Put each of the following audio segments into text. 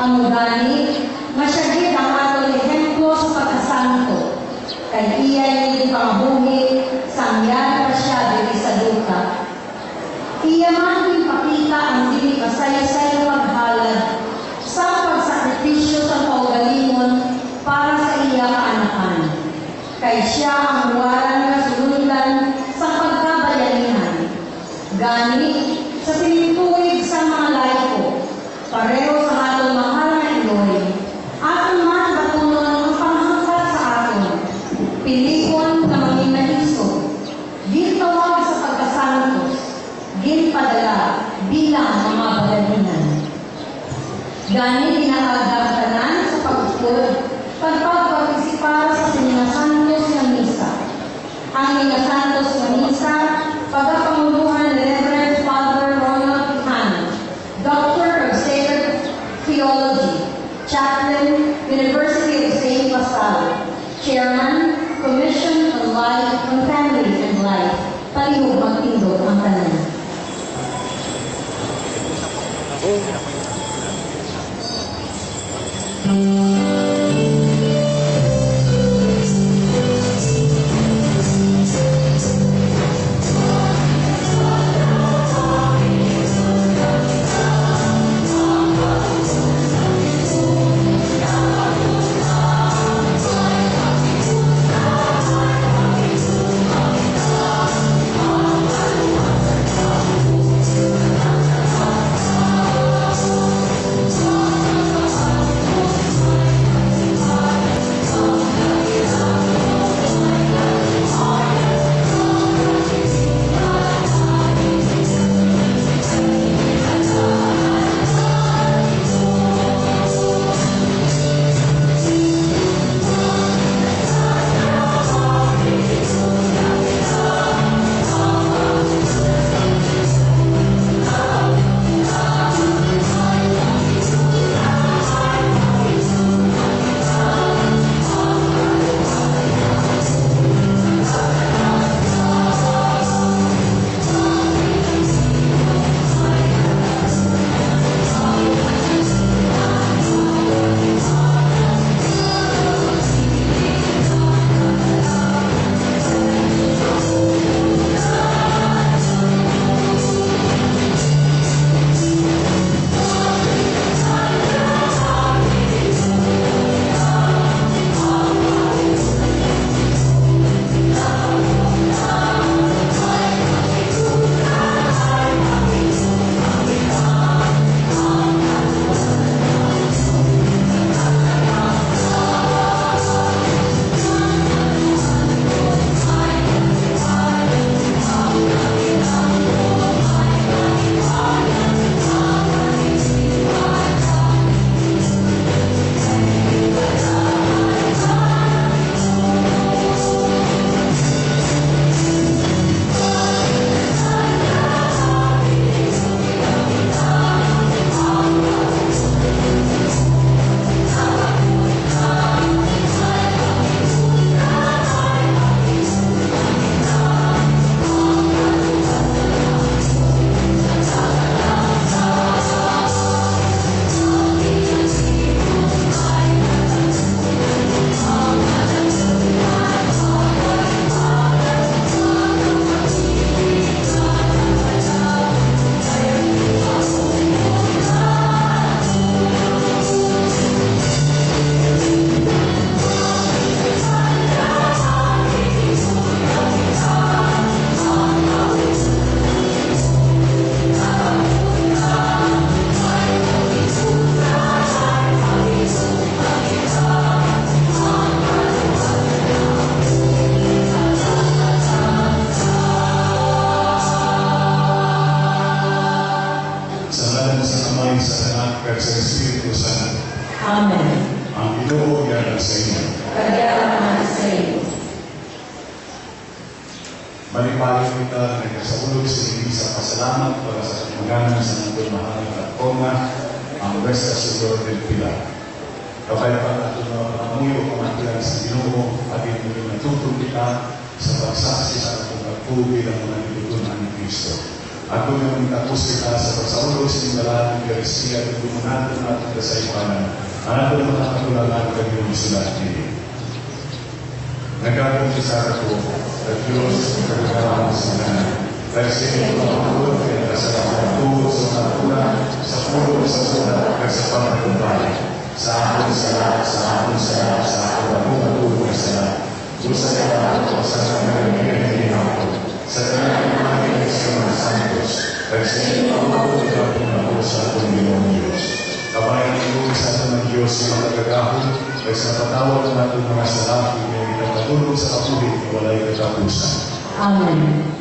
Ang gani, masyagit ang atong ehemplo sa pagkasanto. Kay iya'y pangbuhi, sangyan pa siya dili sa duka. Iya man ipakita ang dili kasaysay paghalad sa pagsakripisyo sa kaugalingon para sa iya kaanakan. Kay siya ang waran kasulundan sa pagkabayanihan. Gani, sa pinituig sa mga laiko, pareho sa atong mahal na Iloy, aton man batunon ang panghangkat sa aton, pilikon na manginaliso, gintawag sa pagkasantos, ginpadala bilang mga bagalinan. Gani ginahagdanan sa pag-ukod, pagpagpartisipar sa sinasantos ng misa. Ang sinasantos ng misa, pagkapamuluhan ni Reverend Father Ronald Han, Doctor of Sacred Theology, Chaplain, University of St. Pascal, Chairman, Commission on Life, on Family and Life, palihog magtindog ang tanan. Balik-balik kita nagkasaulog sa sa pasalamat para sa kamaganan sa nandun mahal at konga ang West Asudor del Pilar. Kapay pa natin na pangamuyo kamatilan sa Ginoo at ito yung natutong kita sa pagsaksi sa atong pagpubi ng mga nilutunan ni Kristo. Ako yung tapos kita sa pagsaulog sa inyong dalaan ng Garcia at gumunado na at kasaypanan. Anak ko naman ang katulalan ng kanyang sulat niya. Nagkakumpisa ako at Diyos ang kagagawa sa mga. Dahil sa inyo ang pagod ay nakasarap ang tulo sa mga kulang, sa pulo sa sulat at sa pangkakumpay. Sa akin sarap, sa akin sarap, sa akin ang tulo ay sarap. Gusto niya ako sa kagagawa ako. Sa tanang ng mga Kristiyan ng Santos, dahil sa inyo ang pagod ako sa aking Ginoong Diyos. Kabayan ko sa atin ng Diyos sa mga kagahon, dahil sa patawag ng ating mga salapi, ay itatulog sa kapulit na walay katapusan. Amen.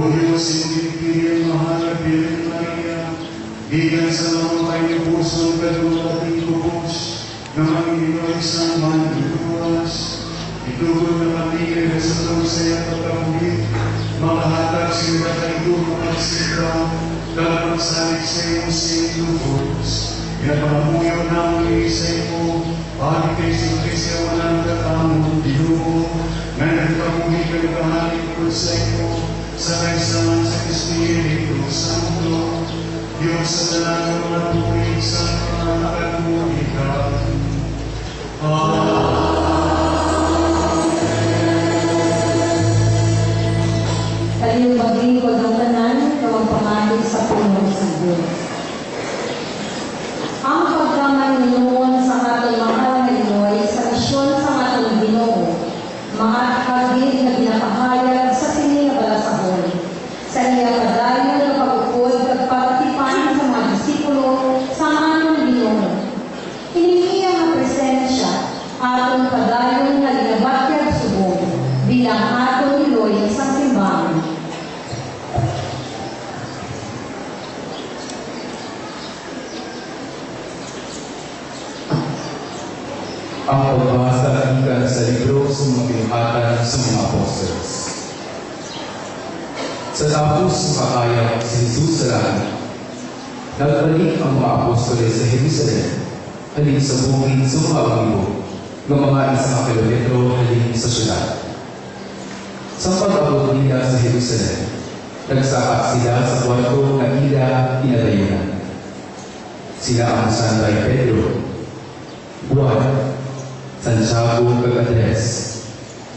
O Diyos, inibigay ang mahal na Birhen Maria, gikan sa namatay ni puso ng kadulating kubos, na Panginoon isang manluluwas. Itugod na kami sa lusay at pagkamulit, makahatag sila kayo makagsita, kalapagsalig sa iyong sinlubos. Pinapangamuyo namin sa iyo, pagi kay Kristo walang katamong Ginoo, na nagpamuhi ka nagahalik ko sa iyo, sa kaysaman sa Espiritu Santo, Diyos sa dalagang mga tuwing sa mga nakagunikan. Kayong maglingkod ng tanan, kawang pamahid sa puno sa Diyos. Ang pagkamaninoon sa atong mahal na Inoy sa misyon sa atong Ginoo, mga hagid na ginapahayag sa sining na balasahon, sa iya padayon na pag-ukod at pagkatipan sa mga disipulo sa atong Ginoo. Iniiya ang presensya, atong padayon na ginabatyag subong, bilang atong Inoy sa simbahan. Ang pagbasa ikan sa libro sa mga pinahatan sa mga apostles. Sa tapos makakaya si Jesus sa langit, nagbalik ang mga apostoles sa Jerusalem, halin sa bukid sa mga ulibo, ng mga 1 kilometro halin sa syudad. Sa pag-abot nila sa Jerusalem, nagsakat sila sa kwarto na ila pinadayunan. Sila ang Santay Pedro, Juan, Santiago kag Andres,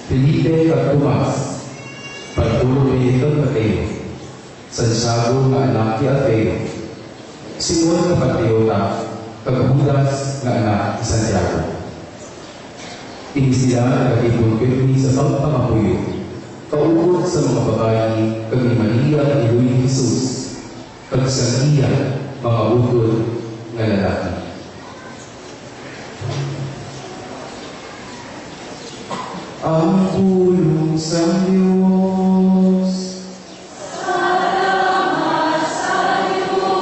Felipe kag Tomas, Bartolome kag Mateo, Santiago nga anak ni Alfeo, Simon nga Patriota, kag Judas nga anak ni Santiago. Ini sila nagipon-pipni sa pagpangapuyo, kaugod sa mga babae kag ni Maria at ni Jesus, kag sa iya mga utod nga lalaki. Ang pulong sa Diyos. Salamat sa Diyos.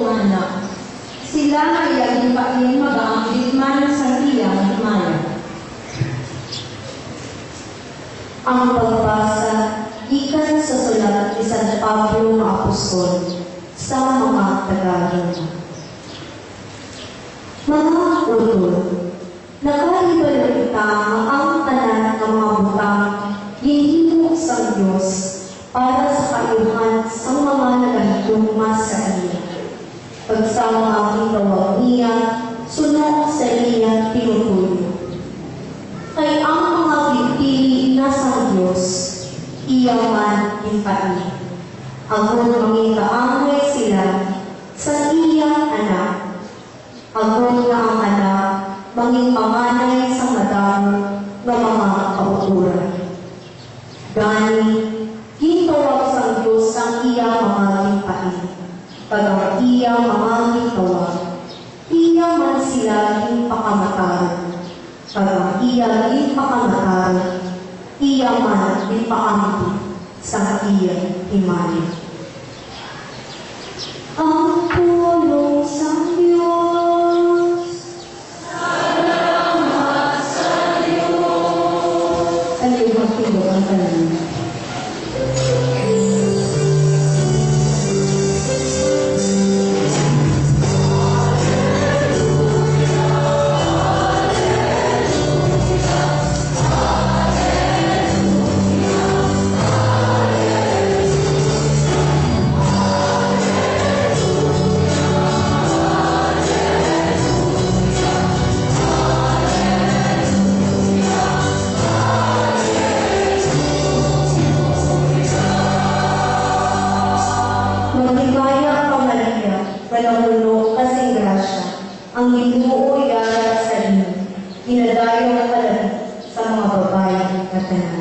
nga anak. Sila ay laging pain mag-aambit man sa iyang himaya. Ang pagbasa gikan sa sulat ni San Pablo nga apostol sa mga taga-Roma. Mga utol, nakahibalo kita nga ang tanan ng mga butang ginhimo sa Diyos para sa kayuhan sa mga nagahigugma sa iya. Pagsama ang tawag niya, sunod sa iya tinutulo. Kay ang mga pipili na sa Diyos, iya man impati. Agon manging kaangay sila sa iya anak. Agon nga ang anak, manging panganay sa madamo ng mga kauturan. Gani, gintawag sa Diyos ang iya mga impati. Pag ang iya mga gintawag, iya man sila ipakamataro. Pag ang iya ipakamataro, iya man ipakampi sa iya himaya. Ang pulong sa Diyos. Salamat sa Diyos. Ang iyong tindog ang tanan. Magbibaya ka Maria, panamuno kasing grasya, ang Ginoo yara sa inyo, inadayo na kalabit sa mga babae na tanan.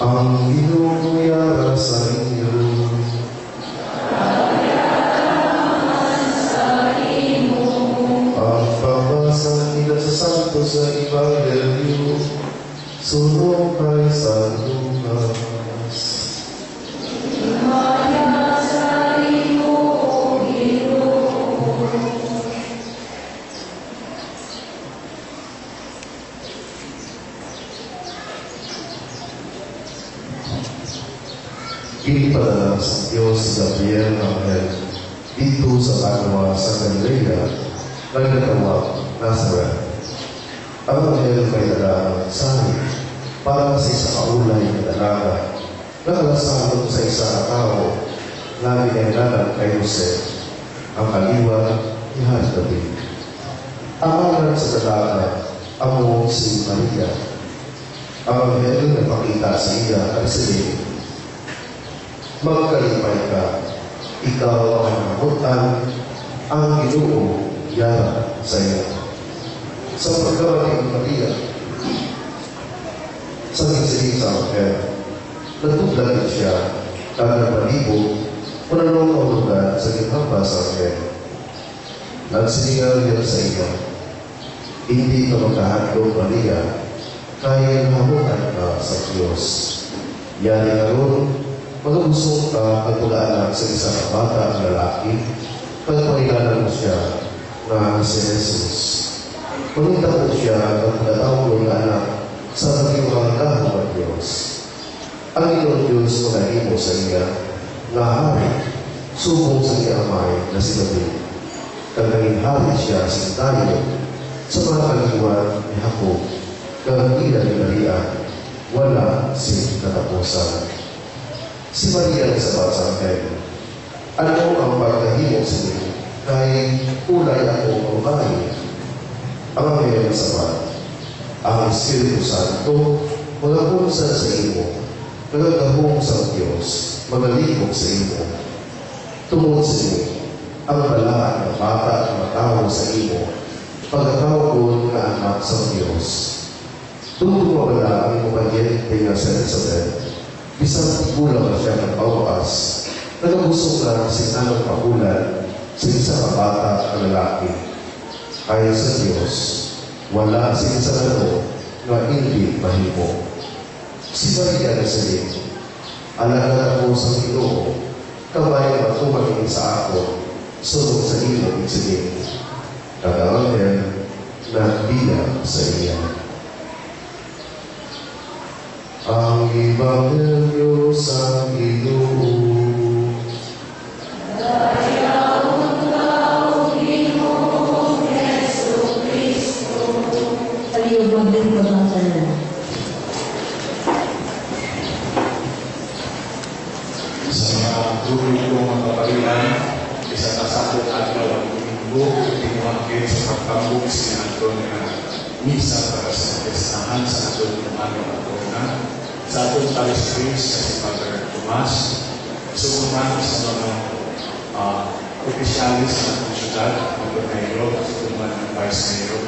Ang ginuguyara sa inyo. Ang pagbasa nila sa Santo sa Ebanghelyo, sunod kay San Lucas. Inipadala sa Diyos si Gabriel ng Angel dito sa Canoa sa Galilea na ginatawag Nazareth. Ang Angel may dala ng sari para sa isang kaulay na dalaga na nalasalot sa isang tao na binaylanan kay Jose, ang kaliwa ni David. Ang ngalan sa dalaga amo si Maria. Ang Angel nagpakita sa iya at silid, magkalipay ka, ikaw ang nakutan, ang Ginoo yara sa iyo. Sa pagkarating Maria, sa nagsiling sa Angel, nagtuglan siya, kaya palibog, punanong ang lugar sa gitnang sa Angel. Nagsilingal niya sa iyo, hindi ka magkahandog Maria, kaya nahamutan ka sa Diyos. Yari ka ron, mag-usong ka pagpulaan sa isang bata ang lalaki, pagpangilanan mo siya na si Jesus. Punita po siya at pagkatawag ng anak sa naging mga kahong ng Diyos. Ang Inoong Diyos manahim mo sa iya, na hari, subong sa iya amay na si David. Kagaging hari siya sa tayo, sa mga kaliwan ni Jacob, kagagilan ni Maria, wala si katapusan. Si Maria ang sabat sa akin, ano ang pagkahimok sa iyo, kay ulay ako ang bahay. Ang Angel ang sabat, ang Espiritu Santo, magkakunsan sa iyo, nagagahong sa Diyos, magalingkog sa imo. Tungod sa imo, ang balaan ng bata at matawa sa imo, pagkatawag nga anak sa Diyos. Tungkol mabala ang imo pagyente nga sa Elizabeth, bisang kulang na siya ng pawaas, nagabusog lang sinanong pagulan sa isa ka bata at lalaki. Ayon sa Diyos, wala sinsalano nga hindi mahimo. Si Maria Nazaret, alagad ako sa Ginoo, kamay matubagin sa ako, sunod sa ilong isigin. Kagawalan na bilang sa iya. Ang Ebanghelyo sa Ginoo. Paliyog din ko ng salita. Sa mga tuloy kong mga kapalian, isa kasapot at ang linggo, pinahagin sa pagtambong sinatong na misa para sa pestahan sa atong umagang patona, sa atong Paris Prince sa si Father Tomas, sukuman sa mga opisyalis ng atong syudad, mga mayor, sukuman ng vice mayor,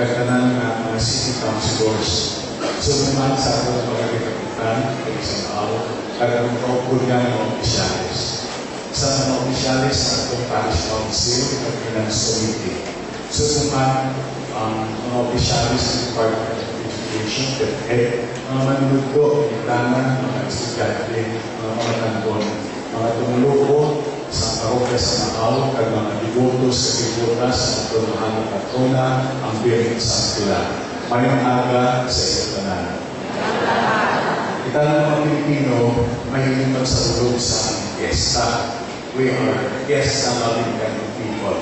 nagtanan ng mga city councilors, sukuman sa atong pagkakitapitan, isang araw, kagawin kaupulan ng opisyalis. Sa mga opisyalis ng atong parish council at finance committee. Susuman ang mga opisyalis ng Department of Education, DepEd, mga manunod, itanan, mga estudyante, mga tanton, mga tumuluko sa parokya sa Macau, at mga devotos sa devotas sa atong mahal at patona, ang Birhen Santila. Mayong aga sa itanan. Kita ng mga Pilipino, mahiling magsalulog sa aming fiesta. We are fiesta-loving kind of people.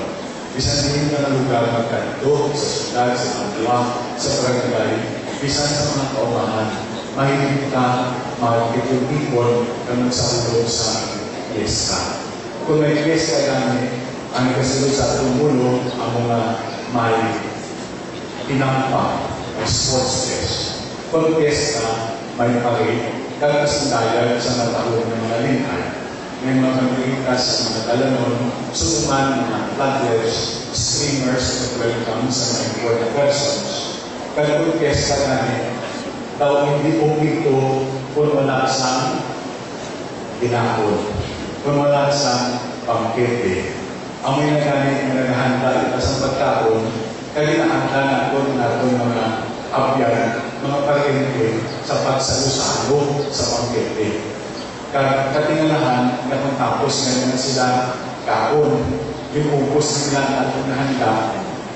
Bisan din na lugar magkanto, sa syudad, sa Pamplona, sa barangay, bisan sa mga kaumahan, mahiling ka mga people na magsalulog sa aming fiesta. Kung may fiesta namin, ang kasalog sa atong mulo, ang mga may pinampa, may sports fest. Kung fiesta, may parade, kagasundayan sa natahon ng mga linay. May mga pagkilitas sa mga dalanon, suman mga flaggers, streamers at welcome sa mga important persons. Kagawin fiesta namin, daw hindi pumito kung wala sang ginakon, kung wala sang pangkete. Ang may nagamit na naghahanda ito sa pagkaon, kaya nakahanda natin mga abyan, mga parente sa pagsalusalo sa pangkete. Katingalahan na kung tapos ngayon sila kaon, yung upos nila at nahanda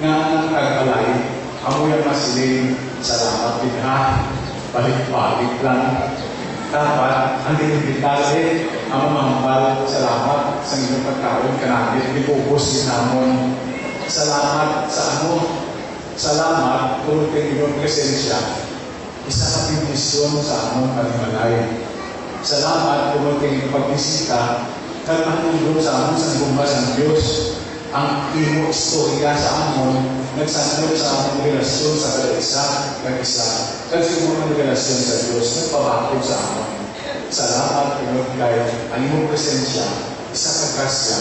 nga ang kagbalay, amoy ang masilin, salamat din ha, balik-balik lang. Dapat, ang dinibitase, ang mamambal, salamat sa inyong pagkaon kanabit, ipupos din namon. Salamat sa ano? Salamat kung inyong presensya, isa ka bibisyon sa among panimalay. Salamat kung inyong pagbisita, nagmahulog sa amon sa bumbas ng Diyos. Ang imo istorya sa amon, nagsanod sa among relasyon sa isa, kasi mo ang relasyon sa Diyos, nagpabakod sa amon. Salamat kung kayo, ang imong presensya, isa ka grasya,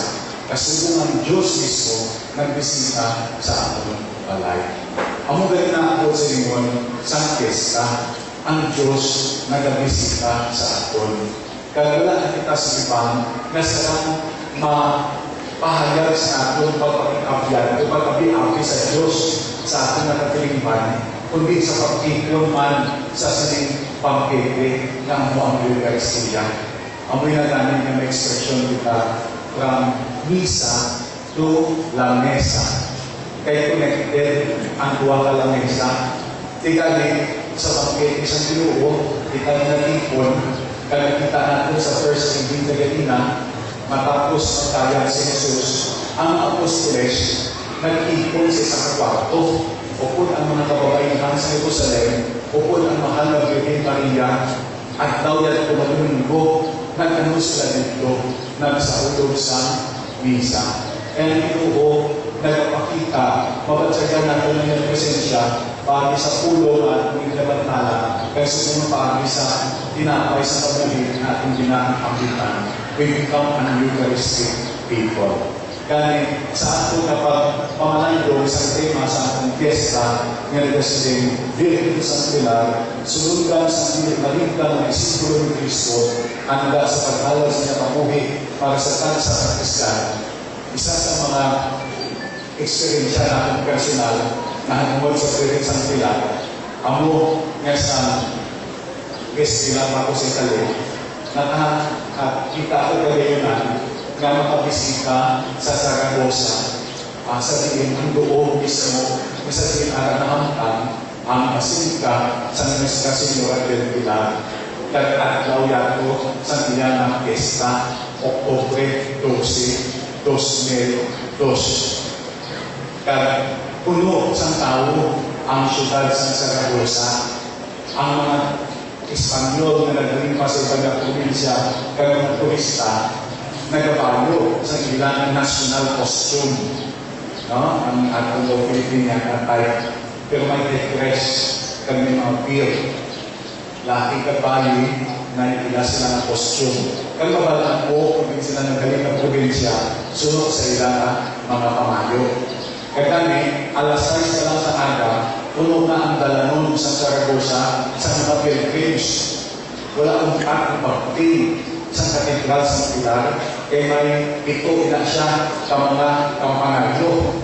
kasi ang Diyos mismo nagbisita sa amon balay. Amo galing na ako sa ingon, sa fiesta, ang Diyos nagabisita sa aton. Kagala kita sa ibang, nasarang mapahayag sa aton pagpapikabyan o pagpapabi sa Diyos sa aton nakapilingman, kundi sa pagkiklo man sa sining pangkete ng muang Eucharistia. Amoy na namin yung expression kita from misa to la mesa. Kaya connected ang duwa ka lamesa. Tigani sa pagkete sa Ginoo, tigani na tipon, kaya kita natin sa first reading na ganina, matapos magkayang si Jesus, ang apostoles, nag-ipon sa isang kwarto, upod ang mga kababaihan sa Jerusalem, upod ang mahal na Birhen Maria, at daw yan kumalunggo, nag-ano sila dito, nagsaulog sa misa. Kaya Ginoo, nagpapakita, mabatsyagan natin ng presensya, paagi sa pulong at pinagdabantala, kaya sumunod paagi sa tinapay sa kabuhin na ating pinakakampitan. We become an Eucharistic people. Kaya sa ato kapag pamalandong sa tema sa ating fiesta, ngayon kasi Virgen sa Pilar, sunod sa malingkang na isipulo ni Cristo, handa sa paghalal sa niya kabuhi para sa tansa sa Kristan. Isa sa mga eksperyensya natin personal na hanungod sa Virgen sa Pilar, amo nga sa Pilar ako sa Italy, nakakita ko kagayonan nga makabisita sa Saragossa. Sa diin ang loob mismo, sa diin araw ang Basilika sa Nuestra Señora del Pilar. Nag-atlaw yato sa niya ng Fiesta, Oktobre 12, 2002. Kaya puno sa tao ang syudad sa Saragossa. Ang mga Espanyol na nagaling pa sa ibang probinsya, kaya mga turista, nagabayo sa ilang national costume. No? Ang atong Filipino type. Pero may dress, kami mga beer. Laki kabayo na ila sila ng costume. Kaya mabalaan po, kung sila nagaling na probinsya, sunod sa ilang mga pamayo. Kaya kami, alas 6 na lang sa aga, puno na ang dalanon sa Saragossa sa mga pilgrims. Wala akong pagpagting sa katedral sa Pilar, kaya may ito na siya sa mga kampanagyo.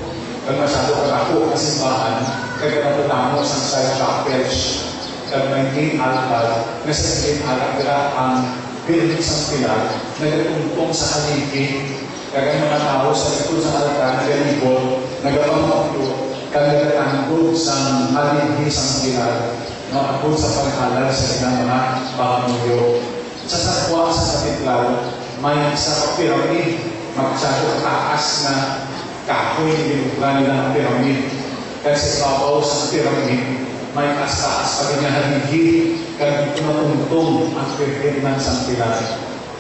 Kaya masyado ako na simbahan, kaya naputamo sa side chapels. Kaya may main altar, na sa main altar ang building sa Pilar, nagatuntong sa haligi. Kaya mga tao sa likod sa altar, nagalibol, nagapamagyo, kaya nagatanggol sa haligi sa Pilar, at sa paghalal sa ilang mga pamilyo. Sa sakwa sa katedral, may sa pyramid, masyado taas na kahoy na binukla nila ng pyramid. Kaya sa ibabaw sa pyramid, may taas-taas pa rin niya haligi, kaya pinatuntong ang pagkiriman sa Pilar.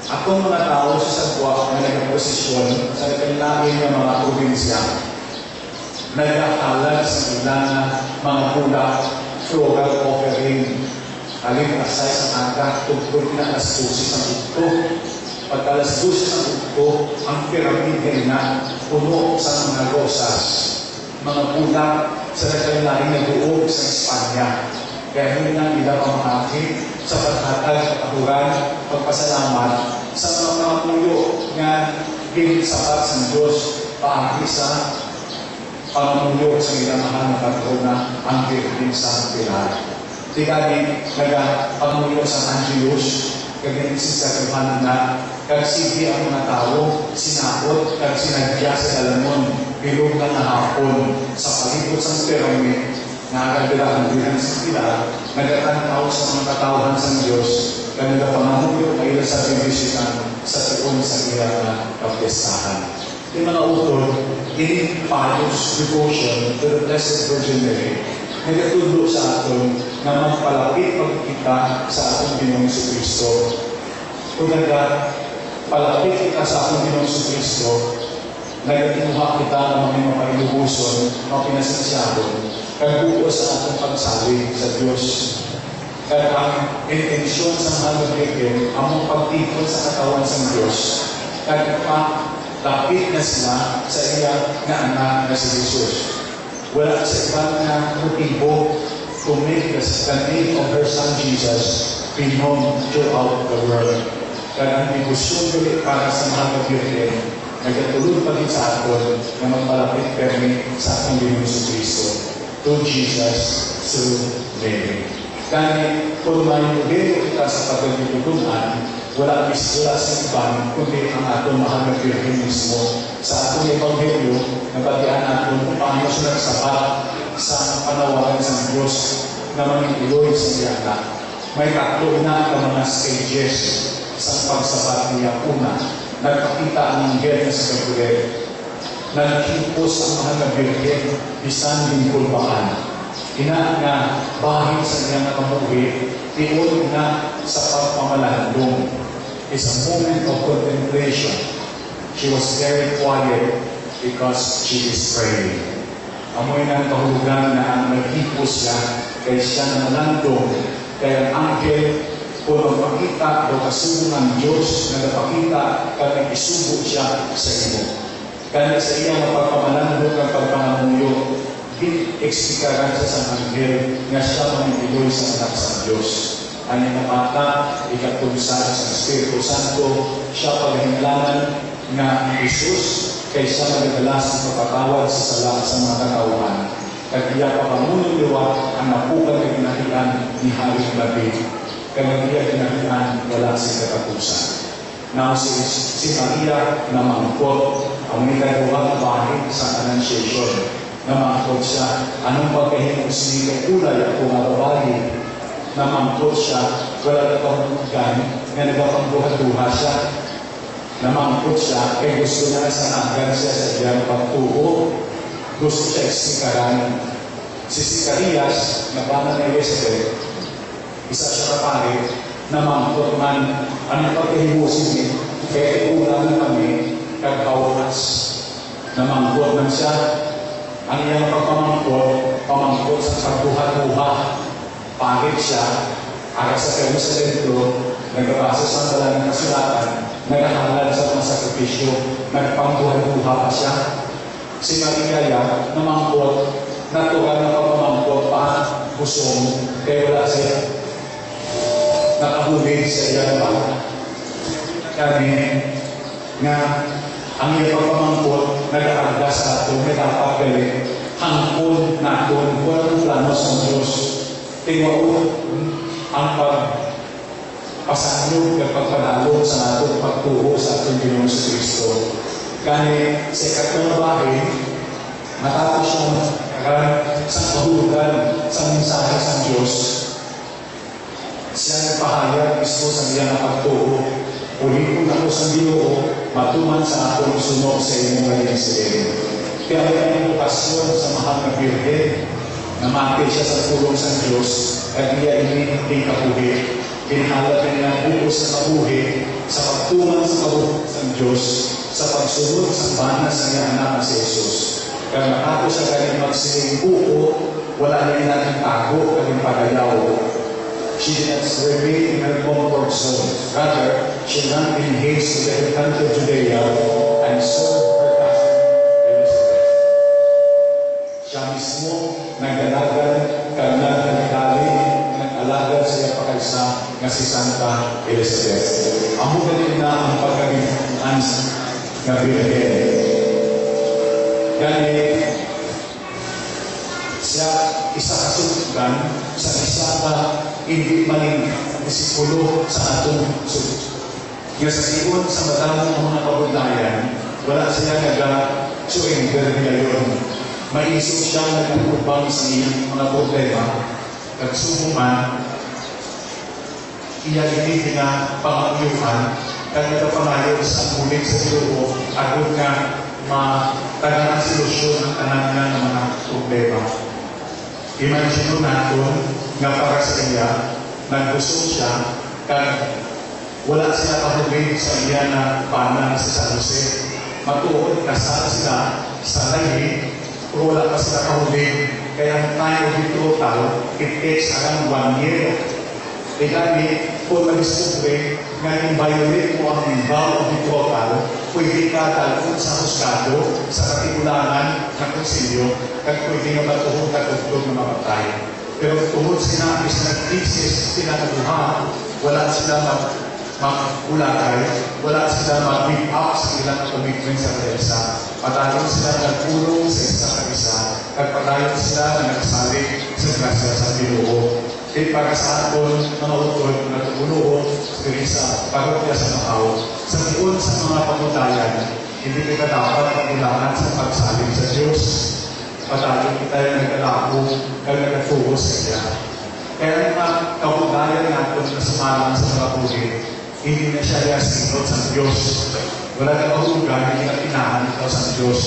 Akong mga tao sa sakwa na nagposisyon sa kanilain ng mga probinsya, nag-aalala sa ilang mga pula, floral offering. Aling asay sa aga, tugtog na alas 12 sa ugto. Pag alas 12 sa ugto, ang piramide na puno sa mga rosas. Mga pula sa nagkalaing nag-uog sa Espanya. Kaya hindi na nila pamahagi sa paghatag, pagkahuran, pagpasalamat sa mga puyo na pinisapat sa Diyos paagi sa pamumuyo sa ilang mahal na patrona ang Virgen sa Pilar. Tigani, nagpamumuyo sa Angelus, kagani si Sakahan na kagsigi ang mga tao, sinakot, kagsinagya sa dalamon, bilog na hapon sa palibot sa pyramid, nagagala ang Virgen sa Pilar, nagtatanaw sa mga katauhan sa Diyos, kaya nagpamumuyo ay sa bibisitan sa tuon sa ilang kapestahan. Yung mga utol, in pious devotion to the Blessed Virgin Mary, nagatulo sa aton na magpalapit pagkita sa atong Ginoong Kristo. Kung nagpalapit kita sa atong Ginoong Kristo, nagatinuha kita ng mga mapailubuson, mga pinasasyagon, kaya buo sa atong pagsawi sa Diyos. Kaya ang intensyon sa mga Virgen, ang pagtipon sa katawan sa Diyos, kaya lapit na sila sa iya na anak na si Jesus. Wala sa ibang na motibo to make the name of her son Jesus be known throughout the world. Kaya ang negosyon ulit para sa mga Virgen, nagkatulog pa rin sa aton na magpalapit kami sa atong Ginoong Kristo. To Jesus, through Mary. Kaya kung may modelo kita sa pagkakitutunan, wala sa ibang kundi ang atong mahal na Virgen mismo. Sa atong Ebanghelyo, nabatian natin kung paano siya nagsapat sa panawagan sa Diyos na mangiloy sa iyaka. May tatlo na ang mga stages sa pagsapat niya. Una, nagpakita ang anghel na sa Gabriel. Nagkipos ang mahal na Virgen, bisan din kulbaan. Ina nga bahid sa niya nakamuhi, tiyon na sa pagpamalandong. It's a moment of contemplation. She was very quiet because she is praying. Amoy ng kahulugan na ang nagkipos siya, kay siya na nalandong, kaya ang anghel, kung magpakita o kasubong ng Diyos na napakita, kaya isubo siya sa imo. Kaya sa iya mapagpamalandong ang pagpangamuyo, eksplikaran siya sa anghel nga siya manigiloy sa anak sa Diyos. Ang inapata, ikatulsa sa Espiritu Santo, siya paghinglanan nga Jesus kay siya nagdala sa pagkatawad sa sala sa mga katauhan. Kaya iya papamunong liwa ang napukan na ginahilan ni Haring David. Kaya iya ginahilan wala si katapusan. Now si Maria na mangkot ang may kagawa na bahid sa Annunciation. Na mangkot siya, anong pagkahimong sinikang kulay ako nga babae, na mangkot siya, wala na pangkugan, nga nagpapangbuhat-buha siya, na mangkot siya, kaya gusto niya sa nagan siya sa iyang pagtuho, gusto siya eksplikaran. Si Zacarias, na bana na Elizabeth, isa siya kapari, na mangkot man, anong pagkahimusin niya, kaya iulan kami, kagkawakas, na mangkot man siya, ang iyang pamangkot sa pagbuhat-buha, pangit siya, ara sa Jerusalem doon, nagbabasa sa dalang ng kasulatan, naghahalal sa mga sakripisyo, nagpangbuhat-buha pa siya. Si Maria namangkot, natural na pamangkot pa, busong, kaya wala siya nakahubig sa iyang bata. Kami, nga, ang iyong pagpamangkot, nag-aarga sa ato, may dapat galing, hangkon natin, walang plano sa Diyos. Tingwaon ang pagpasanyog at pagpadalo sa ato, pagtuho sa ating Panginoon sa Kristo. Kani sa ikatlong bahay, matapos siyang sa kahulugan sa mensahe sa Diyos, siya nagpahayag mismo sa iyang pagtuho. Ulit ko na sa Ginoo, matuman sa atong sunod sa inyong ngayon sila. Kaya may edukasyon sa mahal na Birhen, na mati siya sa tulong sa Diyos, at niya inihinting kabuhi. Pinhalat niya ang buos na kabuhi sa pagtuman sa kabuhi sa Diyos, sa pagsunod sa banas ng iyang anak na si Jesus. Kaya matapos siya kanyang magsiling buko, wala na natin tago, kanyang pagayaw. She did not remain in her comfort zone. Rather, she ran in haste to the country of Judea and served her cousin Elizabeth. Siya mismo nag-alagan, nag-alagan siya pakaisa nga si Santa Elizabeth. Amo galing na ang pagkabihan nga Birhen. Gani, siya isa kasulugan sa isa na hindi maling disipulo sa atong sud. Nga sa siyon sa madamong mga kabundayan, wala siya nag-surrender ngayon. Maisip siya nag-upang sa iyong mga problema, nagsubuman, iya hindi na pangayuhan, kaya nagpapanayon sa muling sa Ginoo, agad nga matagalang solusyon ng tanan nga ng mga problema. Imagine natin nga para sa iya, naggusto siya, kag wala siya kahubig sa iya na pana sa San Jose. Matuod, kasal sila sa lahi, pero wala pa sila kahubig. Kaya tayo dito tao, it takes around 1 year. Kaya kung mag-discover nga i-violate mo ang vow of betrothal, pwede ka talon sa husgado, sa katigulangan ng konsilyo, at pwede nga matuhong katugtog na mapatay. Pero tuhod sila, is nag-thesis sila nabuha, wala sila mag-ulakay, wala sila mag-give up sa ilang commitment sa prensa. Patayon sila nagpulong sa isa ka isa, at patayon sila na nagsasalig sa grasya sa Ginoo. Kaya para sa aton, mga utod na tumulo sa parokya sa Macau, sa tiyon sa mga pagmutayan, hindi kita dapat pagkulangan sa pagsaling sa Diyos. Patayon kita yung nagkalako, kaya nagatuho sa iya. Kaya mga kabutayan natin na sumalang sa mga buhay, hindi na siya yasinod sa Diyos. Wala na kahugan, hindi na pinahan ikaw sa Diyos.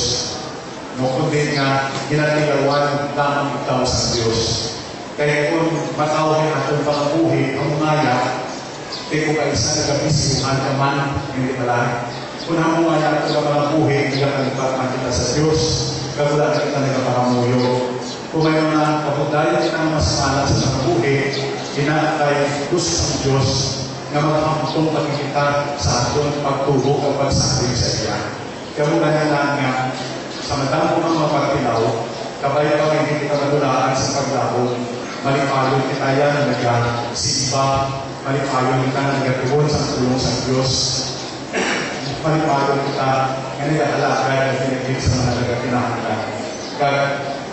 No, kundi nga, ginatilawan lamang ikaw sa Diyos. Kaya kung matawin atong pangabuhi, ang umaya, kaya kung kaisa nagabisihan ka man, hindi pala. Kung ang umaya atong pangabuhi, nagkakalipat kita sa Diyos. kagula na kita nagpapakamuyo. Kung may mga kabudayan ng mas malas sa buhi, inatay gusto ng Diyos na magpaputong pagkikita sa aton pagtubo o pagsakring sa iya. Kabudayan lang nga, sa madang mga mapagpilaw, kabay pa rin kita magulaan sa paglabo, malipayon kita yan nag-simba, malipayon kita nag-tuwon sa tulong sa Diyos, malipayon kita nga nag-alakay at pinagig sa mga nag-pinakita.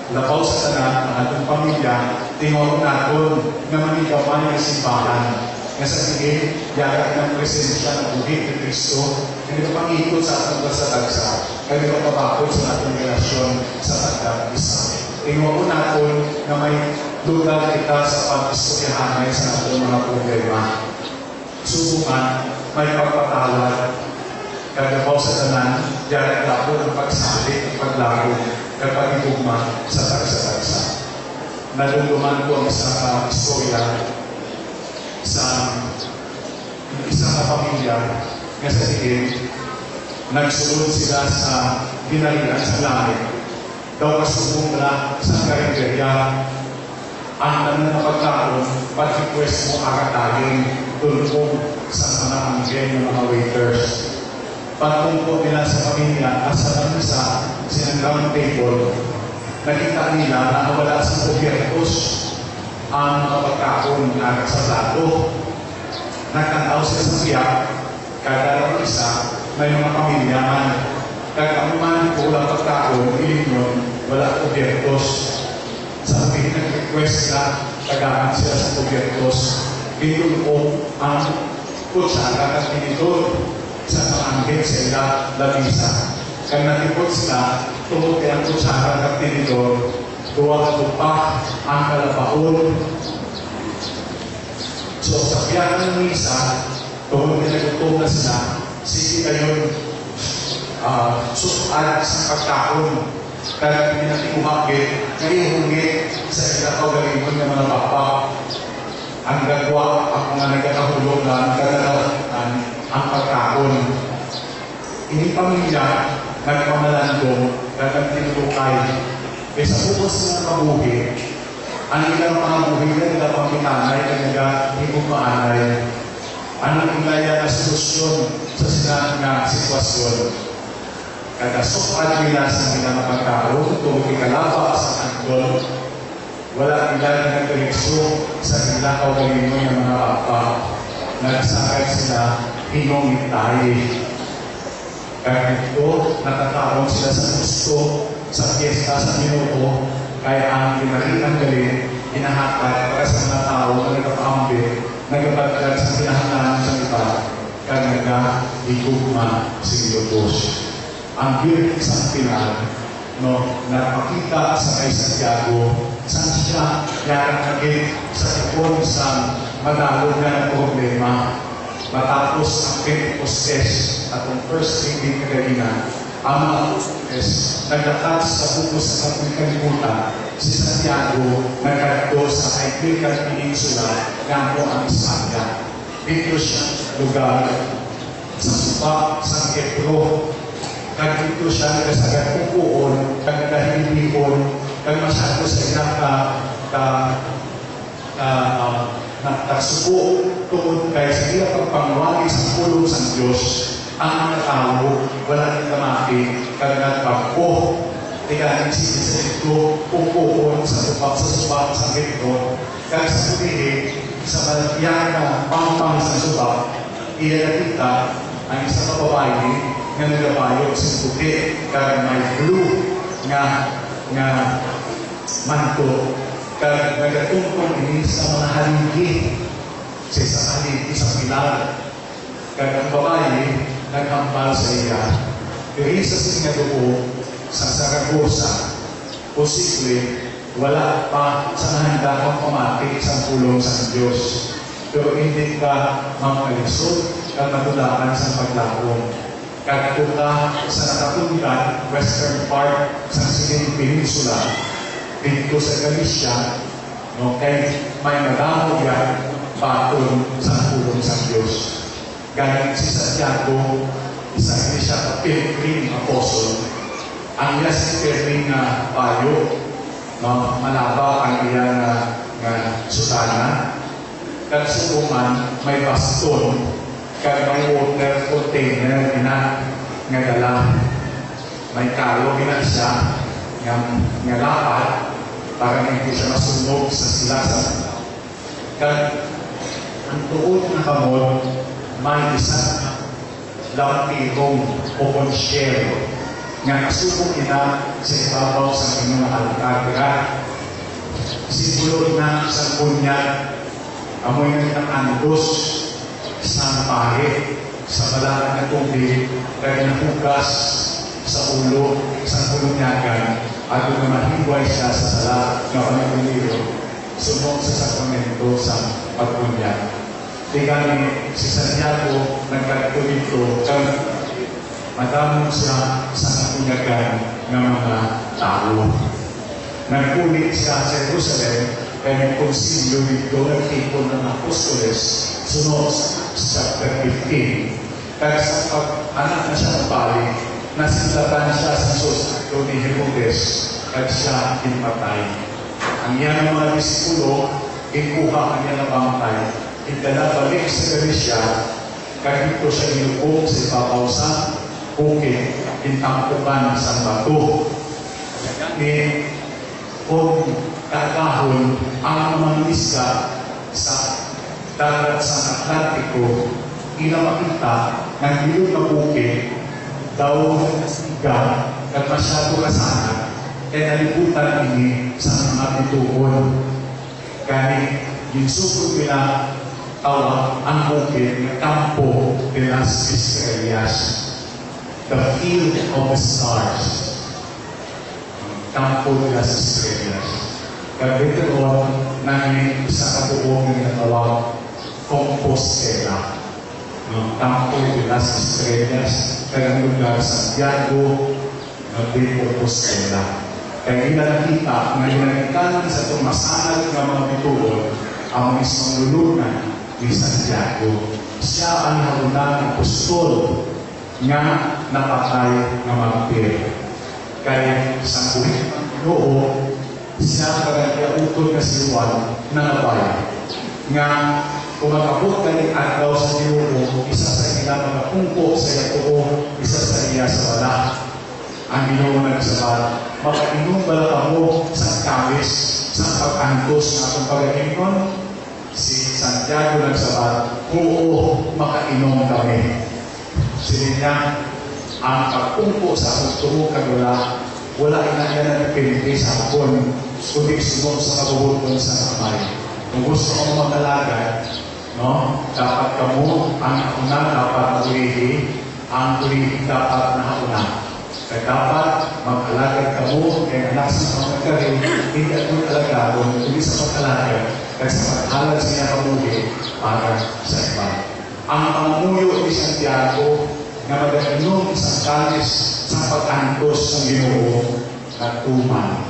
Labaw sa tanan ng atong pamilya, tingog naton nga manigaman ng simbahan. Nga sa tingin, yagat ng presensya ng buhi ni Kristo, nga nagpangikot sa atong kasatagsa, nga nagpapabakot sa atong relasyon sa tagdag isa. Tingog naton nga may lugar kita sa pag-istoryahanay sa atong mga problema. Subukan, may pagpatawad, kagabaw sa tanan, yagat naton ang pagsalik, paglago, kapag itugma sa tagsa-tagsa. Naluluman ko ang isang istorya sa isang pamilya nga sa tingin, nagsulod sila sa ginalian sa langit. Daw kasubong na sa karinderya, ang tanong na pagkaroon, pag-request mo agatagin tulong sa mga anggel ng mga waiters. Pagtungkot nila sa pamilya, asa lang sa sinang table, nakita nila na wala sa kubyertos ang mga pagkaon na sa plato. Nagtanaw sila sa siyak, kada lang isa, may mga pamilya man. Kagamuman ko walang pagkaon, iling yun, wala kubyertos. Sa amin, nag-request na tagaan sila sa kubyertos. Pinulong ang kutsara at pinitol sa mga anggel sa ila labisa. Kaya natipot sila, tungkol kaya ang kutsara at tinidor, duwag pa ang kalabaon. So, sa piyanan ng misa, tungkol kaya nagutong na sila, sige kayo susuad sa pagkaon. Kaya hindi natin kumakit, ngayon sa ilang ng mga bapa. Ang gagawa, ang mga nagkakahulog na nagkakalawan ang pagkaon. Ini pamilya, nagpamalandong, nagtinulukay. Kaya sa pupos ng mabuhi, ang ilang mga buhi na nagpapitanay na nag-ibumaanay. Anong ilaya na solusyon sa sinang nga sitwasyon? Kada sukad nila sa ilang pagkaon, kung ikalaba sa antol, wala ilang nagreaksyon sa ilang kaugalino ng mga apa. Nagsakay sila, hinongit tayo. Kaya ito, natataon sila sa gusto, sa fiesta, sa minuto, kaya ang pinalitang galing, hinahatag para sa mga tao na nagpapaambit, nagpapagkalag sa pinahanaan sa iba, kaya nag-higugma si Diyos. Ang birit sa final, no, napakita sa kay Santiago, saan siya yarakagin sa ipon sa madalog na problema. Matapos ang Pentecostes at ang first reading kagalingan, ang mga Pentecostes naglakas sa bukos sa kalimutan, si Santiago nagkado sa Iberian Peninsula gampo ang Hispania. Dito siya lugar sa suba, sa Petro, kag dito siya nagasagat kukuon, kag nagahilion, kag masyado sa ilang nagtagsuko tungkol kay sa ilang pagpangwali sa pulong sa Diyos. Ang mga tao, wala nang kamaki, kag nagpagpo, tiganin sila sa ito, kukuon sa subak sa Petro, kag sa pulihin, sa malakyan na pampang sa subak, ilalapita ang isang kababae nga nagabayog sa puti, kag may blue nga manto, kag nagatungkong ini sa mga haligi, sa isang haligi sa pilar. Kag ang babae, naghambal sa iya. Diri sa Singapore, sa Saragossa, posible, wala pa sa nahanda kang pamatik sa pulong sa Diyos. Pero hindi ka mamalisod kag matulakan sa paglakong. Kagatuka sa nakatunggan, western part sa Siling Peninsula, dito sa Galicia, no, kay may madamo yan baton sa pulong sa Diyos. Galing si Santiago, isang siya ka Pilgrim Apostle, ang iya si Kevin nga payo, no? Malaba ang iya nga sutana. Kag sukuman, may baston, kag may water container nga dala. May kalo gina siya nga lapad para hindi siya masunog sa silasan. Kag ang tuod na kamot, may isang lampirong o konsyero nga nasubok ina sa ibabaw sa inyong alkadra. Simbolo na sa bunyag, amoy na ng andos sa pahe, sa balaan na tubig, kaya nahugas sa ulo, sa bulunyagan, at kung mahigway siya sa sala na panaguliro, sunod sa sakramento sa pagbunyag. Di kami si Santiago nagkalito dito, madamon siya sa nakunyagan ng mga tao. Nagkulit siya sa Jerusalem, kaya may konsilyo dito, nagtipon ng apostoles, sunod sa chapter 15. Kaya sa pag-anak na siya ng balik, nasilatan siya sa susunod ni Herodes, at siya pinatay. Ang yan ng mga disipulo, ikuha ang yan ng bangkay, itala balik sa Galicia, kaya dito siya inupong sa ibabaw sa bukid, intangkupan sa bato. Kaya kung kakahon ang mga isda sa dagat sa Atlantiko, makita ng bilog na bukid, daw nasiga at masyado kasana, kaya nalibutan ini sa mga bituon. Kaya yung sukod nila tawag ang bukid na Campo de las Estrellas, the field of the stars. Campo de las Estrellas. Kaya dito doon namin sa katuong na tawag Compostela. Campo de las Estrellas, kaya lugar Santiago de Compostela. Kaya nakita na ginagitanan sa tumasanag ng mga bituon ang mismong lulunan ni Santiago. Siya ang naunang apostol nga napatay ng martir. Kaya sa buhay ng Ginoo, siya kagaya-utol na si Juan na nabay. Nga kung magkabot ka ni Agaw sa Ginoo, isa sa ilang mga pungko sa iyatuo, isa sa iya sa wala. Ang Ginoo nagsabat, makainom ba ako sa kawis, sa pag-antos na itong pag-inom? Si Santiago nagsabat, oo, makainom kami. Sili niya, ang pagpungko sa pagtuo kagula, wala inagyan na nagpiliti sa hapon, kundi sunod sa kabubuton sa kamay. Kung gusto mo magalagad, no, dapat kamo ang una dapat ulihi, ang ulihi dapat nauna. Kaya dapat mag-alagad kamo, kaya anak sa mga karin, hindi at mag-alagad, kundi sa mag-alagad, kaya sa mag-alagad siya kamuhi para sa iba. Ang pangmuyo ni Santiago na mag-inom sa kalis sa pag-antos ng Ginoo at tuman.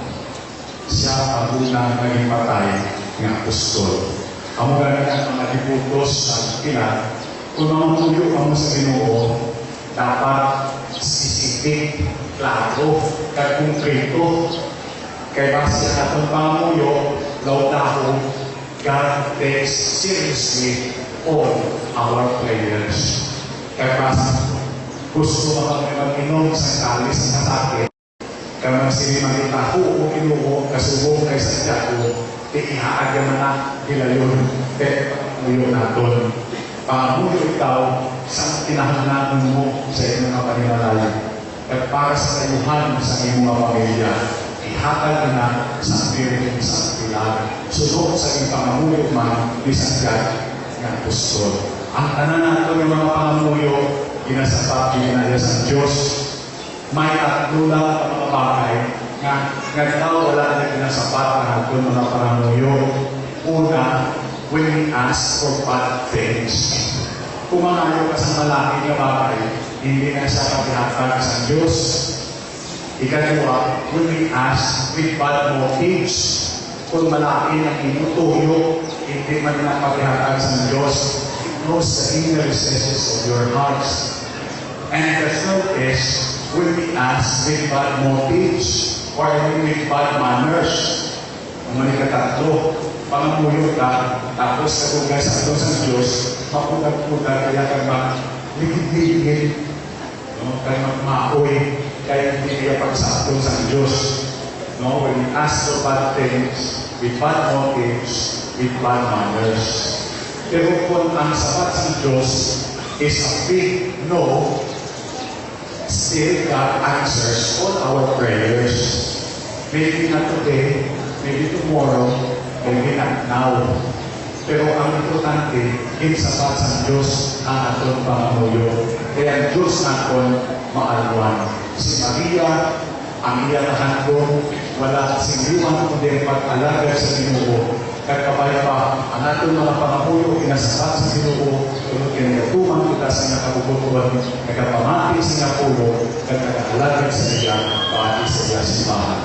Siya ang unang naging patay ng apostol. Ang mga mga diputos sa pilat, kung mamuyo ka mo sa Ginoo, dapat sisipik, klaro, kaya konkreto. Kaya basta sa atong pamuyo, lautaho, God takes seriously all our prayers. Kaya basta gusto mo kami mag-inom sa kalis na sakit, kaya masili magitaho o inuho, kasubong kay Santiago, ihaagyan mo na ilayon, kaya muyo natin. Pangamuyo ikaw sa kinahanglan mo sa iyong mga panimalaya. At para sa kayuhan sa iyong mga pamilya, ihatag na sa pirin sa pilar. Sunod sa iyong pangamuyo man ni Santiago ng apostol. Ang tanan nato ng mga pangamuyo, inasapat ginaya sa Diyos. May tatlo lang ang mga bagay nga daw wala na inasapat na nato mga pangamuyo. Una, when we ask for bad things. Kung mangayo ka sa malaki na bagay, hindi na siya kapihatag sa Diyos. Ikalawa, when we ask with bad motives. Kung malaki na inutuyo, hindi man na kapihatag sa Diyos. It knows the inner recesses of your hearts. And the third is, will be asked with bad motives or with bad manners. Ang manikatlo, pangamuyo ka, tapos katugay sa ato sa Diyos, mapulag-pulag, kaya ka ligid-ligid, no? Kaya magmaoy, kaya hindi kaya pagsakto sa Diyos. No? When we ask for bad things, with bad motives, with bad manners. Pero kung ang sapat sa Diyos is a big no, still God answers all our prayers. Maybe not today, maybe tomorrow, maybe not now. Pero ang importante, sapat sa Diyos ang atong pangamuyo. Kaya ang Diyos natin maalwan. Si Maria, ang iya na handong, wala singluhan kundi pag-alaga sa Ginoo. Kagkabay pa, ang atong mga pangamuyo, inasapat sa Ginoo, kung kinagatuman kita sa nakabubutuan, nagkapamati sa napulo, kagkakalaga sa iya, paati sa iya simbahan.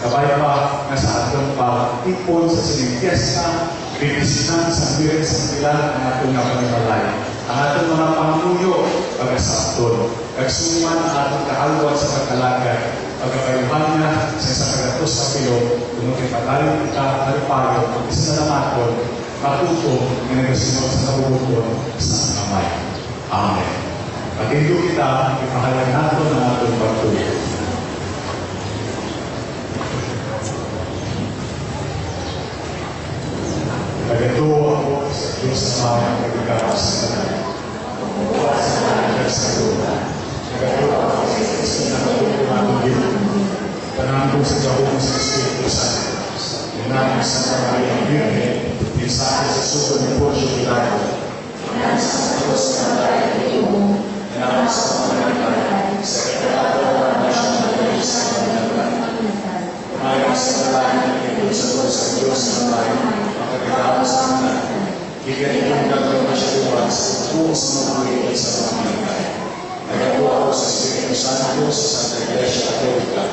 Kabay pa, nga sa atong pag-ipon sa sining fiesta, bibisinan sa birin sa pilan ang atong napanimalay. Ang atong mga pangamuyo, pag-asapton, kagsuman ang atong kaalwan sa pagkalagay, pagkakayuhan niya sa isang kagatos sa pilo, kung magkipatalim kita, alipayo, kung isa na namatol, matuto, na nagasunod sa nabubuton sa kamay. Amen. Pag-indo kita, ipahalang nato ng atong pagtuloy. Nagatuwa ako sa Diyos sa mga nagagawa sa kanila. Nagatuwa sa mga sa lupa. Nagatuwa ako sa Diyos na nagatuwa Panangko sa Diyos sa Espiritu Santo. Inamit sa Pangayang Birne, mensahe sa suko ni Porcio Pilato. Inamit sa Diyos na Pangayang Birne, inamit sa Pangayang sa Sekretary ng National Police sa Pangayang Umayang sa Pangayang Birne sa Diyos na Pangayang pagkakataon sa mga higit yung gagawin masyadong sa buong sa mga ulit sa pamamaligay. Nagagawa ako sa Espiritu Santo sa Santa Iglesia Católica.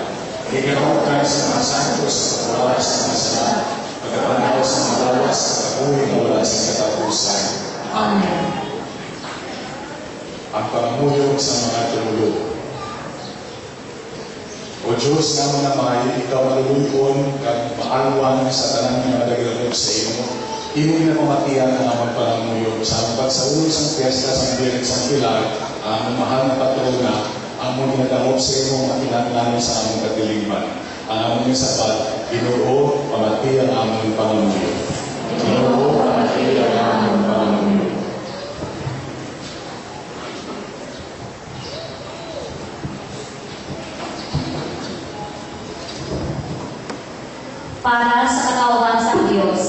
Higinaw kayo sa mga santo sa pagkawalas ng mga sala, pagkapanaw sa mga lawas sa pagkabuhay na wala sa katapusan. Amen. Ang pangamuyo sa mga tumulog. O Diyos naman na mga ikaw malulupon kag maalwan sa tanang mga naglalog sa imo. Imo na pamatiyan ang amang pangamuyo sa pagsaulog sa piyesta sa birit sa pilar, ang mahal na patrona, ang mong nadangop sa imo makinanglan sa among katilingban. Ang among sapat, Ginoo, pamatiyan ang among pangamuyo. Ginoo, pamatiyan ang among pangamuyo. Para sa katawan sa Diyos,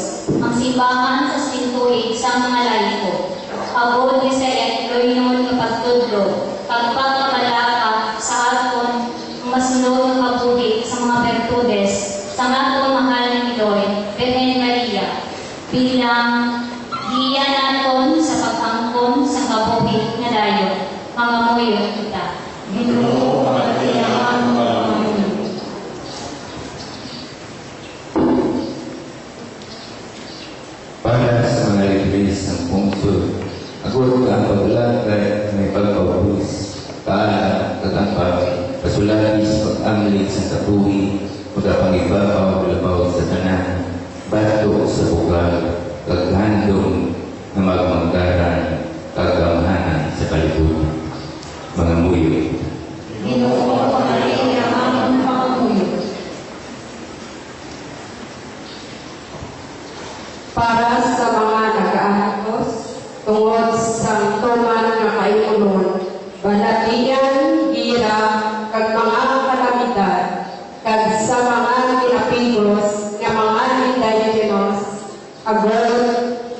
ang simbahan sa sintuig sa mga laiko, abod ni sa etloynon kapag tudlo, pagpakabalaka sa aton masunod ng kabuhi sa mga bertudes, sa aton mahal ni Miloy, Virgen Maria, bilang giya naton sa pagangkon sa kabuhi na dayo, mangamuyo kita. Ginoo, pamatiyan ang among pangamuyo. Para sa mga libres ng pungsod, agod ka ang paglalagay na may pagpapawis, kaala, katampag, kasulatis, pag-amlig sa katuhi, pagkapangibabaw, labaw sa tanan, bato sa bugal, kaghandong na magmanggaran, kagamhanan sa kalibutan. Mga muyo. Ginoo, pamatiyan ang among pangamuyo. Para sa mga nag-aakos, tungod sa tuman nga kaiulon, balatian, gira, kag mga kalamidad, kag sa mga ginapigos nga mga indigenos, agol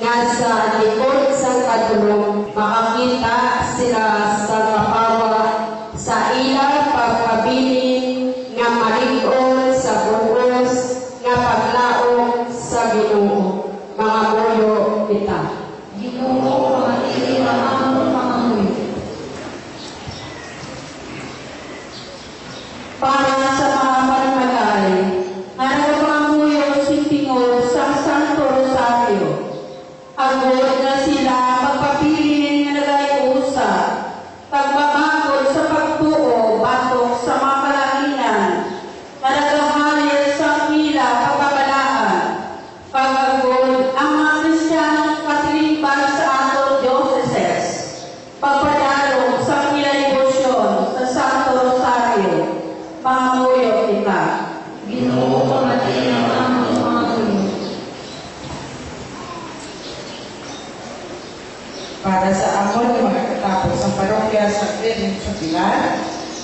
nga sa likod sa katulong, makakita sila sa kapawa, sa ila pagkabilin, nga maligol sa bugos, nga paglaong sa Ginoo. Mga muyo kita. Ginoo, pamatiyan ang among pangamuyo. Para sa mga panamagay, harap mga muyo sintingol sa Santo Rosario. Agod na sila magpapilin nga nagay-usa, pagmamagod sa pagtuo batok sa pilar.